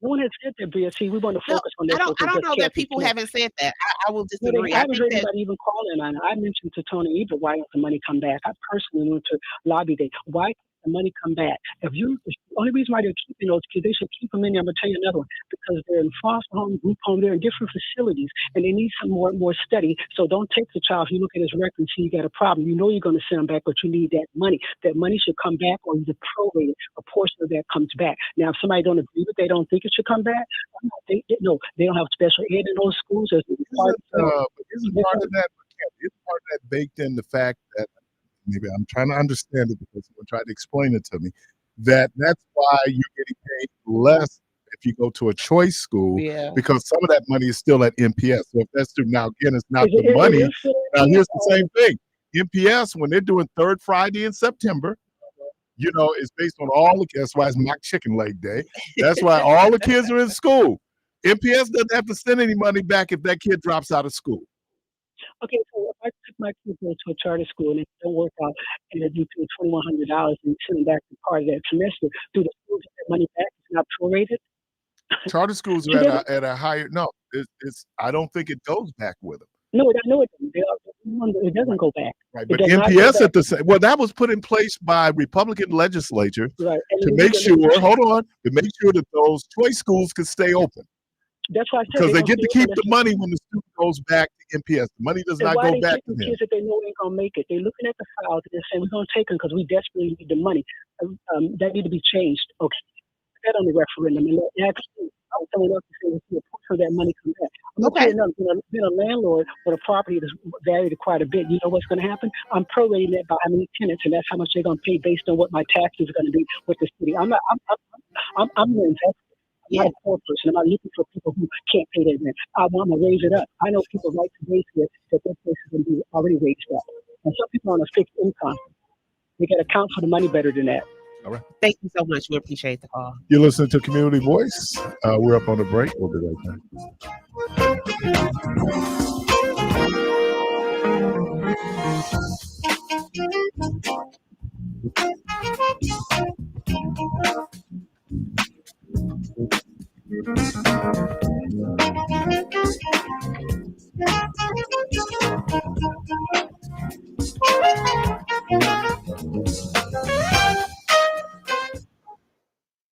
No one has said that, Bria. See, we want to focus on that. I don't know that people haven't said that. I will disagree. I haven't heard anybody even calling on it. I mentioned to Tony Ebert, why don't the money come back? I personally went to lobby day. Why can't the money come back? The only reason why they're keeping those kids, they should keep them in there. I'm going to tell you another one, because they're in foster home, group home, they're in different facilities, and they need some more study. So don't take the child. If you look at his record and see you got a problem, you know you're going to send him back, but you need that money. That money should come back, or either prorated, a portion of that comes back. Now, if somebody don't agree with it, they don't think it should come back, they don't have special ed in those schools. Isn't part of that baked in the fact that, maybe I'm trying to understand it because someone tried to explain it to me, that's why you're getting paid less if you go to a choice school, because some of that money is still at MPS. So if that's true, now again, it's not the money. Now here's the same thing. MPS, when they're doing third Friday in September, it's based on all the kids. That's why it's mock chicken leg day. That's why all the kids are in school. MPS doesn't have to send any money back if that kid drops out of school. Okay, so if I took my kids to a charter school and it don't work out, and they do pay $2,100 and send them back to part of that semester, do the schools get that money back? It's not prorated. Charter schools are at a higher. No, it's. I don't think it goes back with them. No, I know it doesn't. It doesn't go back. Right, but MPS at the same. Well, that was put in place by Republican legislature to make sure. Hold on, to make sure that those choice schools could stay open. That's why I said because they get to keep the money when the student goes back to MPS. The money does not go back to them. Kids that they know ain't gonna make it. They're looking at the files and they're saying we're gonna take them because we desperately need the money. That need to be changed. Okay, put that on the referendum and let someone else say a portion of that money come back. I'm gonna tell you another. Being a landlord with a property that's valued quite a bit, you know what's gonna happen? I'm prorating that by how many tenants, and that's how much they're gonna pay based on what my taxes are gonna be with the city. I'm an investor. I'm not a poor person. I'm not looking for people who can't pay their rent. I want to raise it up. I know people right today here that their place is going to be already raised up. And some people are on a fixed income. They got to account for the money better than that. All right. Thank you so much. We appreciate the call. You're listening to Community Voice. We're up on the break. We'll be right back.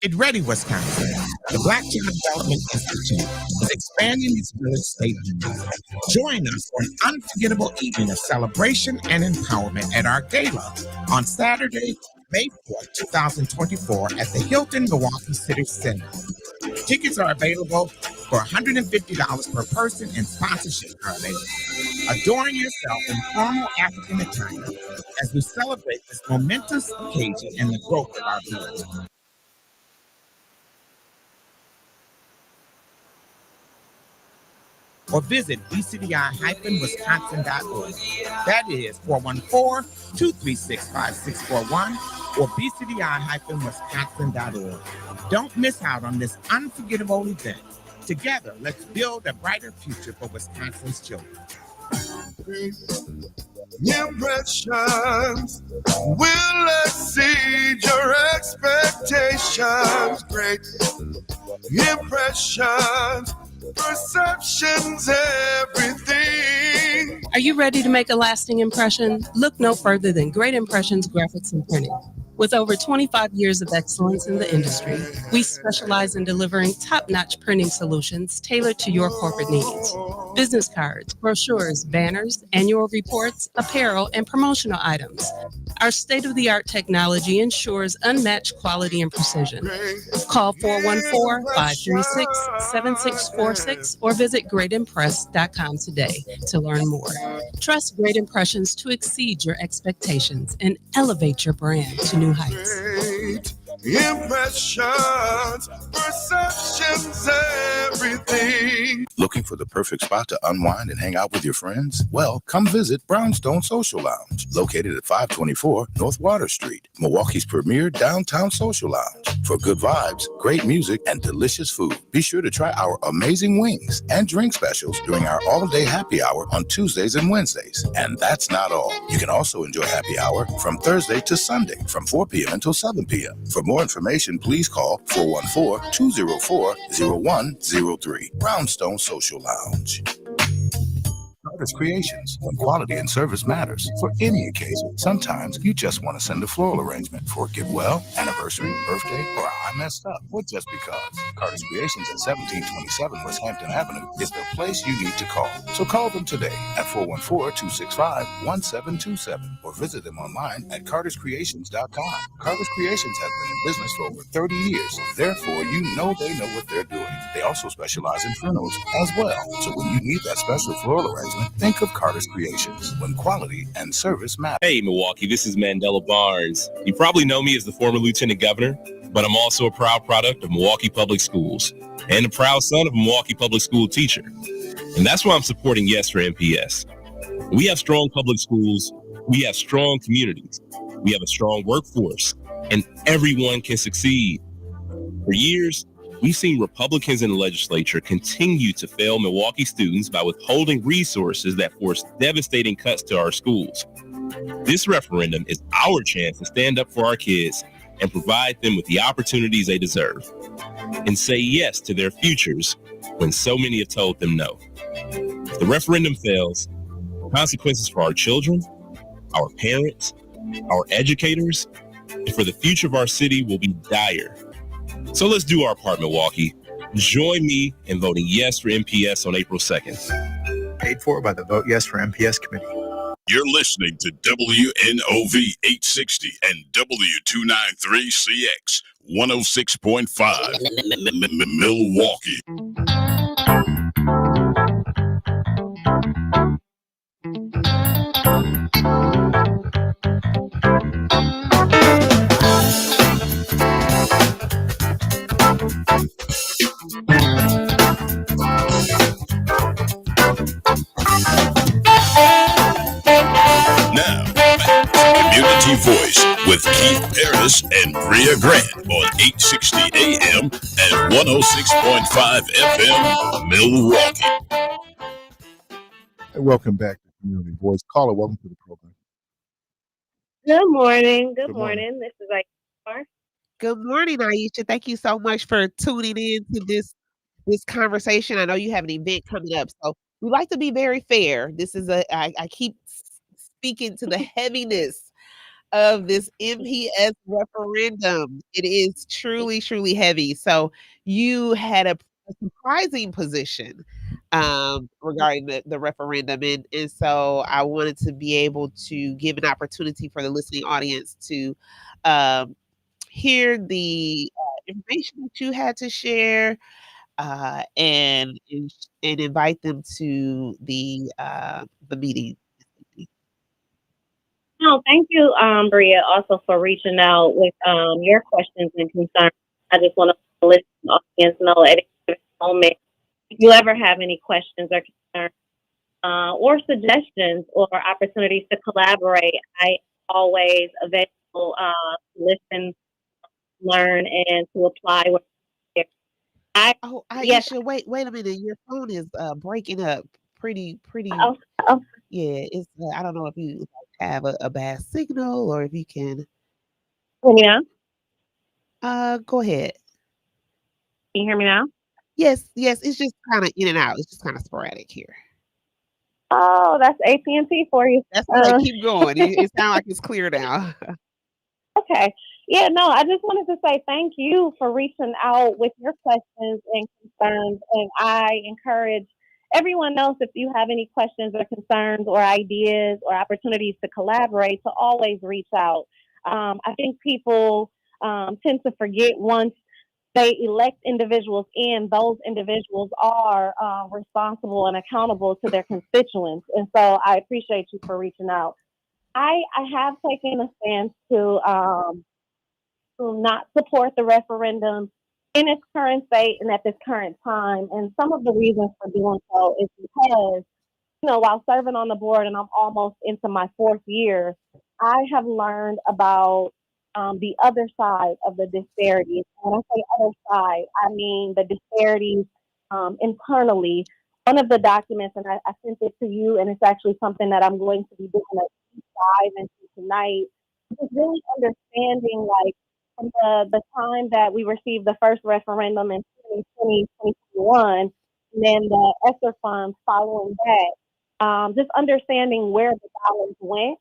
Get ready, Wisconsin. The Black Child Development Institute is expanding its village statewide. Join us for an unforgettable evening of celebration and empowerment at our gala on Saturday, May 4th, 2024 at the Hilton Milwaukee City Center. Tickets are available for $150 per person and sponsorship are available. Adorn yourself in formal African attire as we celebrate this momentous occasion and the growth of our village. or visit bcdi-wisconsin.org. That is 414-236-5641 or bcdi-wisconsin.org. Don't miss out on this unforgettable event. Together, let's build a brighter future for Wisconsin's children. Impressions will exceed your expectations. Great impressions, perceptions, everything. Are you ready to make a lasting impression? Look no further than Great Impressions Graphics and Printing. With over 25 years of excellence in the industry, we specialize in delivering top-notch printing solutions tailored to your corporate needs. Business cards, brochures, banners, annual reports, apparel, and promotional items. Our state-of-the-art technology ensures unmatched quality and precision. Call 414-536-7646 or visit greatimpress.com today to learn more. Trust Great Impressions to exceed your expectations and elevate your brand to new heights. Impressions, perceptions, everything. Looking for the perfect spot to unwind and hang out with your friends? Well, come visit Brownstone Social Lounge, located at 524 North Water Street, Milwaukee's premier downtown social lounge. For good vibes, great music, and delicious food, be sure to try our amazing wings and drink specials during our all-day happy hour on Tuesdays and Wednesdays. And that's not all. You can also enjoy happy hour from Thursday to Sunday from 4 p.m. until 7 p.m. For more information, please call 414-204-0103. Brownstone Social Lounge. Parris Creations, when quality and service matters. For any occasion, sometimes you just want to send a floral arrangement for a get well, anniversary, birthday, or I messed up, or just because. Parris Creations at 1727 West Hampton Avenue is the place you need to call. So call them today at 414-265-1727 or visit them online at carterscreations.com. Carter's Creations has been in business for over 30 years. Therefore, you know they know what they're doing. They also specialize in funerals as well. So when you need that special floral arrangement, think of Carter's Creations, when quality and service matter. Hey, Milwaukee, this is Mandela Barnes. You probably know me as the former Lieutenant Governor, but I'm also a proud product of Milwaukee Public Schools and a proud son of a Milwaukee Public School teacher. And that's why I'm supporting Yes for MPS. We have strong public schools, we have strong communities, we have a strong workforce, and everyone can succeed. For years, we've seen Republicans in the legislature continue to fail Milwaukee students by withholding resources that force devastating cuts to our schools. This referendum is our chance to stand up for our kids and provide them with the opportunities they deserve, and say yes to their futures when so many have told them no. If the referendum fails, consequences for our children, our parents, our educators, and for the future of our city will be dire. So let's do our part, Milwaukee. Join me in voting yes for MPS on April 2nd. Paid for by the Vote Yes for MPS Committee. You're listening to WNOV 860 and W293CX 106.5 Milwaukee. Now, Community Voice with Keith Parris and Bria Grant on 860 AM and 106.5 FM Milwaukee. And welcome back to Community Voice. Caller, welcome to the program. Good morning. Good Good morning. morning. This is Aisha. Good morning, Aisha. Thank you so much for tuning in to this conversation. I know you have an event coming up, so we like to be very fair. This is I keep speaking to the heaviness of this MPS referendum. It is truly, truly heavy. So you had a surprising position regarding the referendum. And so I wanted to be able to give an opportunity for the listening audience to hear the information that you had to share and invite them to the meeting. No, thank you, Bria, also for reaching out with your questions and concerns. I just want to let the audience know at any moment, if you ever have any questions or or suggestions or opportunities to collaborate, I always available to listen, learn, and to apply. I Oh, yes. Aisha, wait a minute. Your phone is breaking up pretty. Oh, oh, Yeah, it's. I don't know if you have a bad signal or if you can. can you now? Go ahead. Can you hear me now? Yes, yes. It's just kind of in and out. It's just kind of sporadic here. Oh, that's AT&T for you. That's all right. Keep going. It sounds like it's clear now. Okay. Yeah, no, I just wanted to say thank you for reaching out with your questions and concerns. And I encourage everyone else, if you have any questions or concerns or ideas or opportunities to collaborate, to always reach out. I think people tend to forget once they elect individuals in, those individuals are responsible and accountable to their constituents. And so I appreciate you for reaching out. I have taken a stance to not support the referendum in its current state and at this current time. And some of the reasons for doing so is because, while serving on the board and I'm almost into my fourth year, I have learned about the other side of the disparities. When I say other side, I mean the disparities internally. One of the documents, and I sent it to you, and it's actually something that I'm going to be doing a deep dive into tonight, is really understanding, like, from the time that we received the first referendum in 2020, 2021, and then the ESSER funds following that, just understanding where the dollars went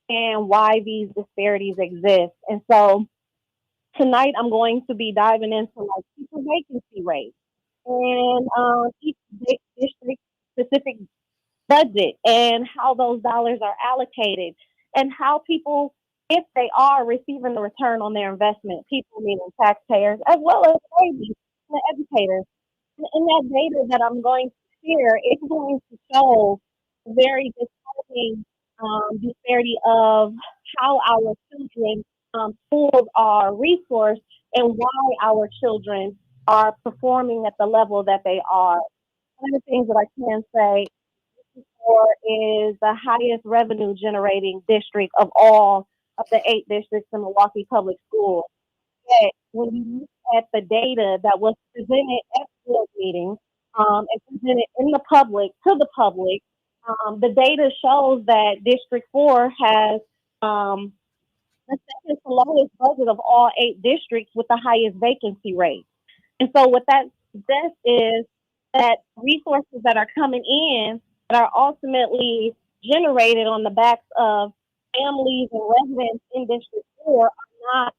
and why these disparities exist. And so tonight I'm going to be diving into like teacher vacancy rates and each district specific budget and how those dollars are allocated and how people, if they are receiving the return on their investment, people meaning taxpayers as well as babies and the educators. And that data that I'm going to share is going to show very disheartening disparity of how our children schools are resourced and why our children are performing at the level that they are. One of the things that I can say is the highest revenue generating district of all of the 8 districts in Milwaukee Public Schools. Yet, when you look at the data that was presented at board meetings and presented in the public to the public, the data shows that District 4 has the second to lowest budget of all 8 districts with the highest vacancy rate. And so what that suggests is that resources that are coming in that are ultimately generated on the backs of families and residents in District 4 are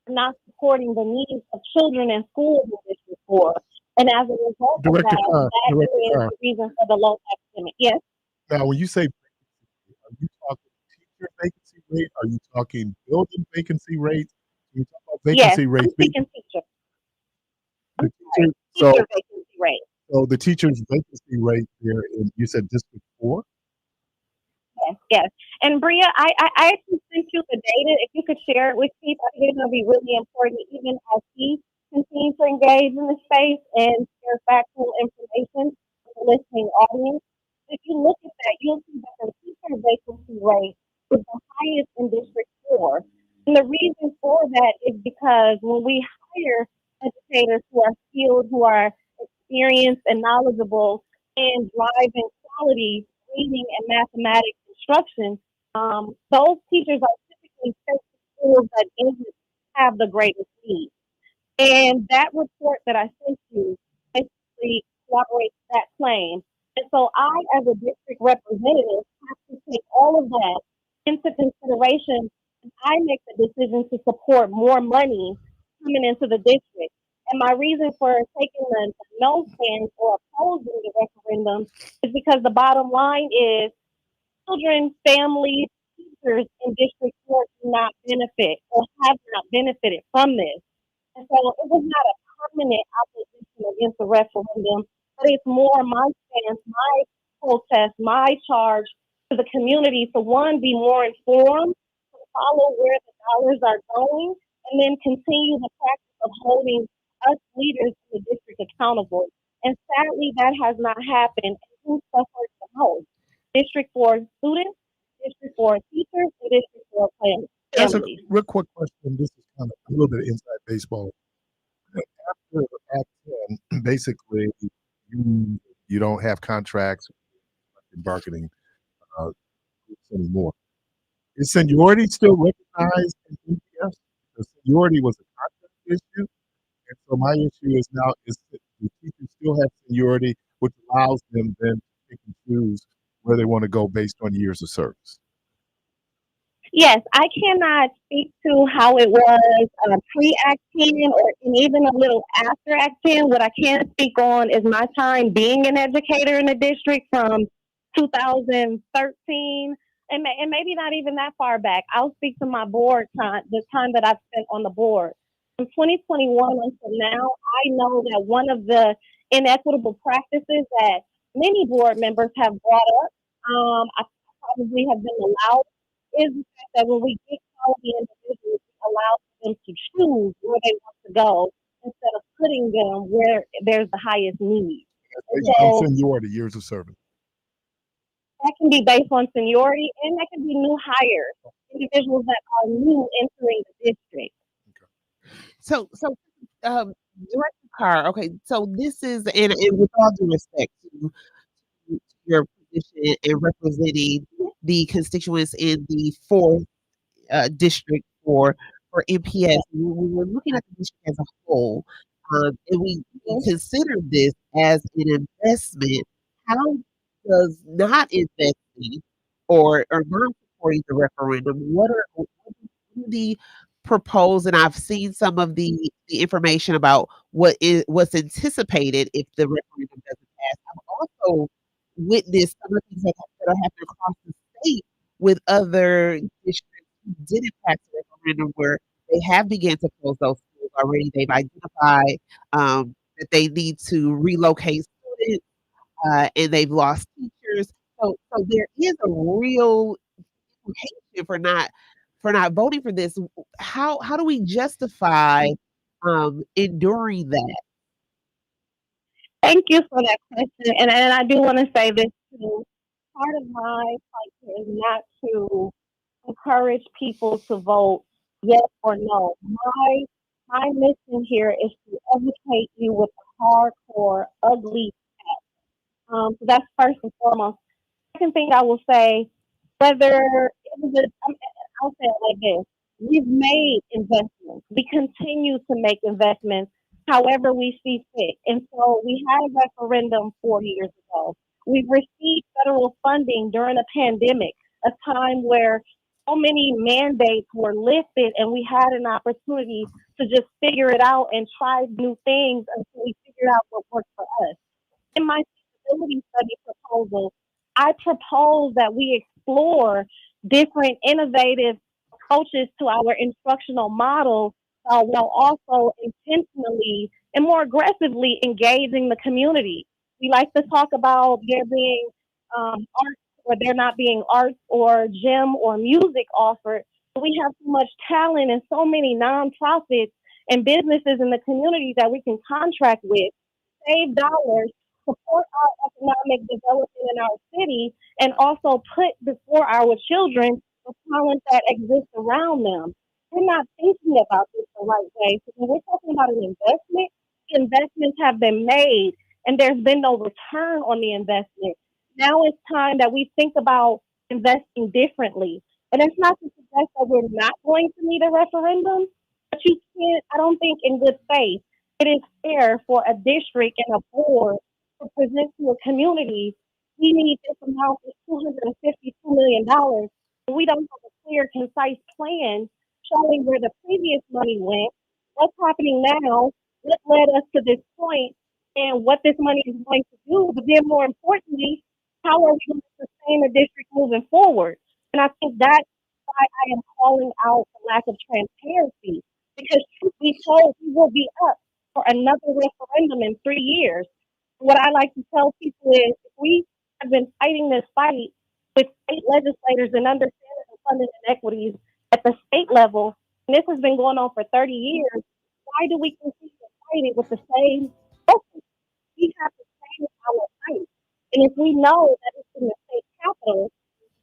not supporting the needs of children in schools in District 4. And as a result of Director that, Carr, that Director is Carr. the reason for the low academic. Yes. Now, when you say vacancy, are you talking teacher vacancy rate? Are you talking building vacancy rate? Are you talking about Yes, vacancy I'm rates? speaking teacher. The Teacher so, vacancy rate. so the teacher's vacancy rate there, you said District 4? Yes, yes. And Bria, I actually sent you the data. If you could share it with Keith, I think it's going to be really important, even as he continues to engage in the space and share factual information with the listening audience. If you look at that, you'll see that the teacher vacancy rate is the highest in District 4. And the reason for that is because when we hire educators who are skilled, who are experienced and knowledgeable in driving quality reading and mathematics instruction, those teachers are typically sent to schools that didn't have the greatest need. And that report that I sent you basically corroborates that claim. And so I, as a district representative, have to take all of that into consideration when I make the decision to support more money coming into the district. And my reason for taking the no stance or opposing the referendum is because the bottom line is children, families, teachers in District 4 do not benefit or have not benefited from this. And so it was not a permanent opposition against the referendum, but it's more my stance, my protest, my charge to the community to, one, be more informed, to follow where the dollars are going, and then continue the practice of holding us leaders in the district accountable. And sadly, that has not happened. And who suffers the most? District for students, district for teachers, and district for That's a families. real quick question. This is kind of a little bit of inside baseball. After Act 10, basically, you don't have contracts and bargaining groups anymore. Is seniority still recognized in NPS? Because seniority was a contract issue, and so my issue is now is that the teachers still have seniority, which allows them then to pick and choose where they want to go based on years of service. Yes, I cannot speak to how it was pre-Act 10 or and even a little after Act 10. What I can speak on is my time being an educator in the district from 2013 and maybe not even that far back. I'll speak to my board time, the time that I've spent on the board. From 2021 until now, I know that one of the inequitable practices that many board members have brought up, I probably have been allowed is the fact that when we get quality individuals, we allow them to choose where they want to go instead of putting them where there's the highest need. And Based on so seniority, years of service. that can be based on seniority and that can be new hires, individuals that are new entering the district. So, Director Carr, okay, so this is, and with all due respect to your position in representing the constituents in the fourth district for MPS, when we're looking at the district as a whole, and we consider this as an investment, how does not investing or not supporting the referendum, what are the proposed, and I've seen some of the information about what's anticipated if the referendum doesn't pass. I've also witnessed some of the things that are happening across the state with other districts who didn't pass the referendum where they have began to close those schools already. They've identified that they need to relocate students, and they've lost teachers. So there is a real implication for not voting for this. How do we justify enduring that? Thank you for that question. And I do want to say this too. Part of my fight here is not to encourage people to vote yes or no. My mission here is to educate you with the hardcore, ugly facts. So that's first and foremost. Second thing I will say, whether it was I'll say it like this. We've made investments. We continue to make investments however we see fit. And so we had a referendum 4 years ago. We've received federal funding during a pandemic, a time where so many mandates were lifted and we had an opportunity to just figure it out and try new things until we figured out what worked for us. In my feasibility study proposal, I propose that we explore different innovative approaches to our instructional model while also intentionally and more aggressively engaging the community. We like to talk about there being arts or there not being arts or gym or music offered. But we have so much talent and so many nonprofits and businesses in the community that we can contract with, save dollars, support our economic development in our city, and also put before our children the talent that exists around them. We're not thinking about this the right way. So when we're talking about an investment, the investments have been made and there's been no return on the investment. Now it's time that we think about investing differently. And it's not to suggest that we're not going to need a referendum, but you can't, I don't think in good faith, it is fair for a district and a board to present to a community, we need this amount of $252 million. We don't have a clear, concise plan showing where the previous money went, what's happening now, what led us to this point, and what this money is going to do. But then more importantly, how are we going to sustain the district moving forward? And I think that's why I am calling out the lack of transparency. Because truth be told, we will be up for another referendum in 3 years. What I like to tell people is if we have been fighting this fight with state legislators and understanding the funding inequities at the state level, and this has been going on for 30 years, why do we continue to fight it with the same focus? We have to change our fight. And if we know that it's in the state capitol,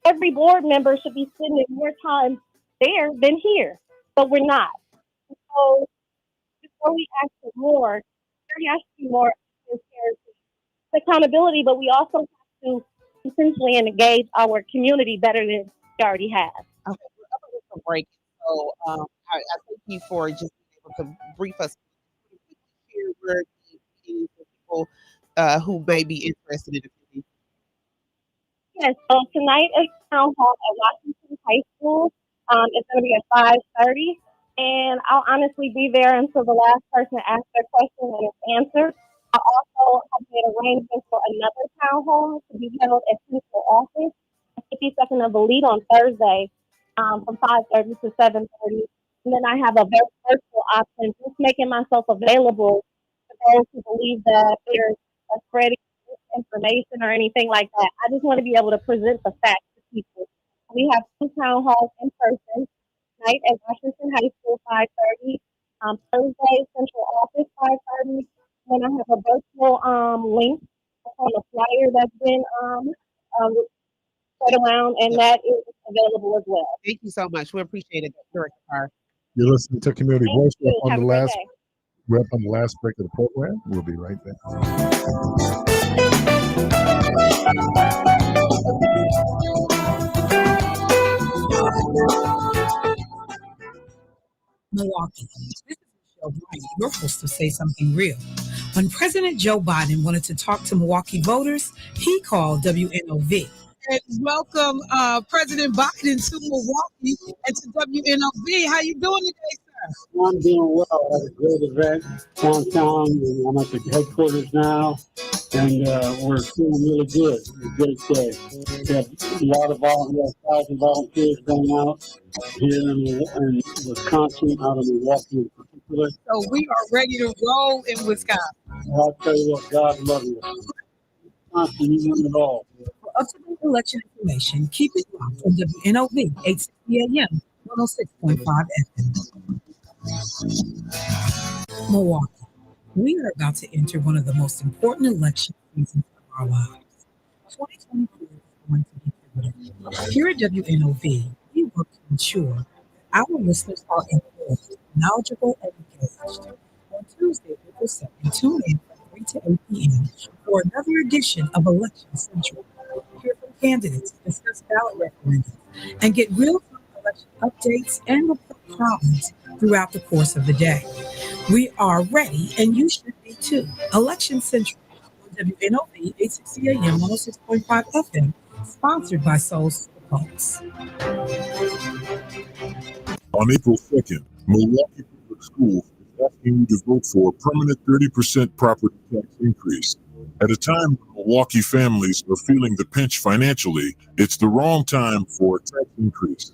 every board member should be spending more time there than here. But we're not. So before we ask for more, there has to be more transparency, accountability, but we also have to essentially engage our community better than we already have. Okay, we're up against a break. So I thank you for just being able to brief us here where the meetings for people who may be interested in attending. Yes, so tonight is town hall at Washington High School. It's going to be at 5:30, and I'll honestly be there until the last person asks their question and it's answered. I also have made arrangements for another town hall to be held at Central Office, 52nd of the Lead on Thursday, from 5:30 to 7:30. And then I have a virtual option, just making myself available for those who believe that there's a spreading information or anything like that. I just want to be able to present the facts to people. We have 2 town halls in person tonight at Washington High School, 5:30. Thursday, Central Office, 5:30. Then I have a virtual link on a flyer that's been spread around, and that is available as well. Thank you so much. We appreciate it, Director Parr. You're listening to Community Voice. you. We're Have on a the great last day. we're up on the last break of the program. We'll be right back. Milwaukee. This is Michelle Bryant, your host to Say Something Real. When President Joe Biden wanted to talk to Milwaukee voters, he called WNOV. And welcome President Biden to Milwaukee and to WNOV. How you doing today, sir? I'm doing well. I had a great event downtown, and I'm at the headquarters now, and we're feeling really good. It's a great day. We have a lot of volunteers, 1,000 volunteers going out here in Wisconsin, out of Milwaukee in particular. So we are ready to roll in Wisconsin. I'll tell you what, God love you. Wisconsin, you win it all. For up-to-date election information, keep it locked on WNOV, 860 AM, 106.5 FM. Milwaukee, we are about to enter one of the most important election seasons of our lives. 2024 is going to be pivotal. Here at WNOV, we work to ensure that our listeners are informed, knowledgeable, and engaged. On Tuesday, April 2nd, tune in from 3 to 8 p.m. for another edition of Election Central. Hear from candidates, discuss ballot referendums, and get real-time election updates and report comments throughout the course of the day. We are ready, and you should be too. Election Central on WNOV 860 AM 106.5 FM, sponsored by Soul Pulse. On April 2nd, Milwaukee Public Schools is asking you to vote for a permanent 30% property tax increase. At a time when Milwaukee families are feeling the pinch financially, it's the wrong time for a tax increase.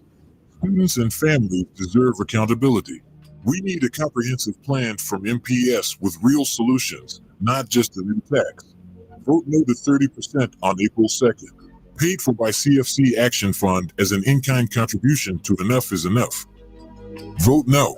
Students and families deserve accountability. We need a comprehensive plan from MPS with real solutions, not just a new tax. Vote no to 30% on April 2nd. Paid for by CFC Action Fund as an in-kind contribution to Enough is Enough. Vote no.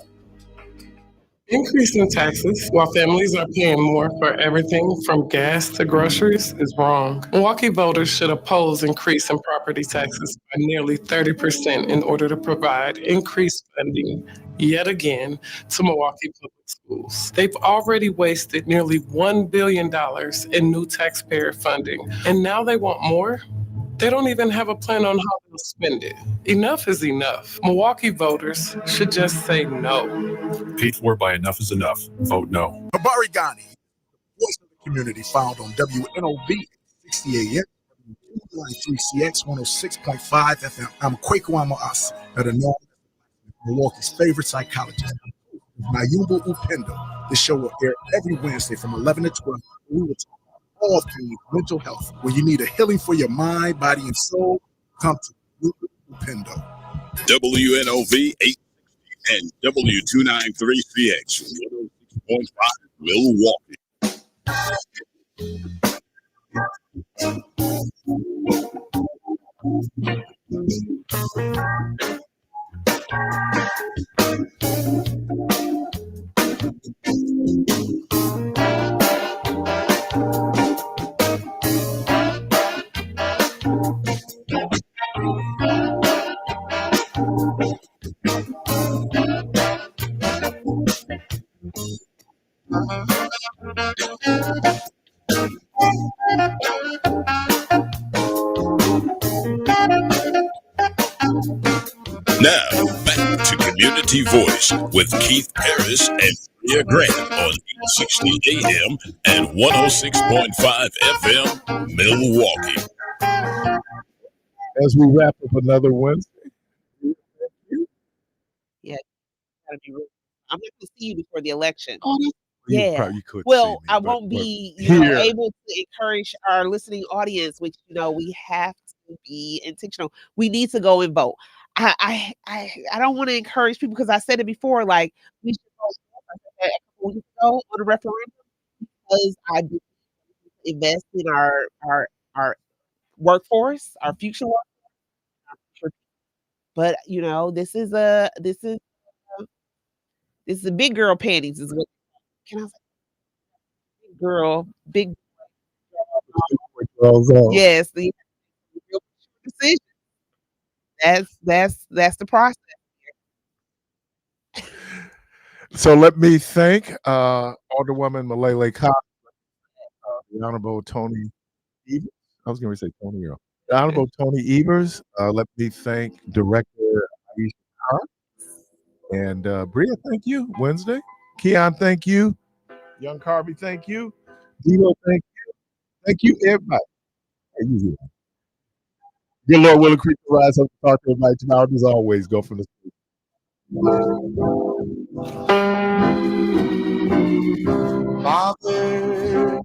Increasing taxes while families are paying more for everything from gas to groceries is wrong. Milwaukee voters should oppose increasing property taxes by nearly 30% in order to provide increased funding, yet again, to Milwaukee Public Schools. They've already wasted nearly $1 billion in new taxpayer funding, and now they want more? They don't even have a plan on how to spend it. Enough is enough. Milwaukee voters should just say no. Paid for by Enough is Enough. Vote no. Habari Ghani, voice of the community, found on WNOV 60 AM, 293CX 106.5 FM. I'm Kwaku Asi, better known as Milwaukee's favorite psychologist. Mayumbu Upendo. This show will air every Wednesday from 11 to 12. We will talk about all things mental health. When you need a healing for your mind, body, and soul, come to Upendo. WNOV 860 and W293CX 106.5 Milwaukee. Now, back to Community Voice with Keith Parris and Maria Grant on 860 AM and 106.5 FM, Milwaukee. As we wrap up another Wednesday. Yeah, gotta be real. I'm not gonna see you before the election. Oh, yeah. you could Well, see me, I but- won't but be, here. able to encourage our listening audience, which we have to be intentional. We need to go and vote. I don't want to encourage people because I said it before. Like we should go. I said that a couple weeks ago on the referendum because I do invest in our workforce, our future workforce. But this is a big girl panties is what can I say? Big girl, big yes, the real decision. That's the process. So let me thank Alderwoman Malele Cox, the Honorable Tony Evers. I was going to say Tony Earl. The Honorable Tony Evers. Let me thank Director Aisha Khan. And Bria, thank you. Wednesday. Keon, thank you. Young Carby, thank you. Dino, thank you. Thank you, everybody. Hey, you here. Good Lord, will creep the rise up to talk to everybody tomorrow. As always, go from the street. Father,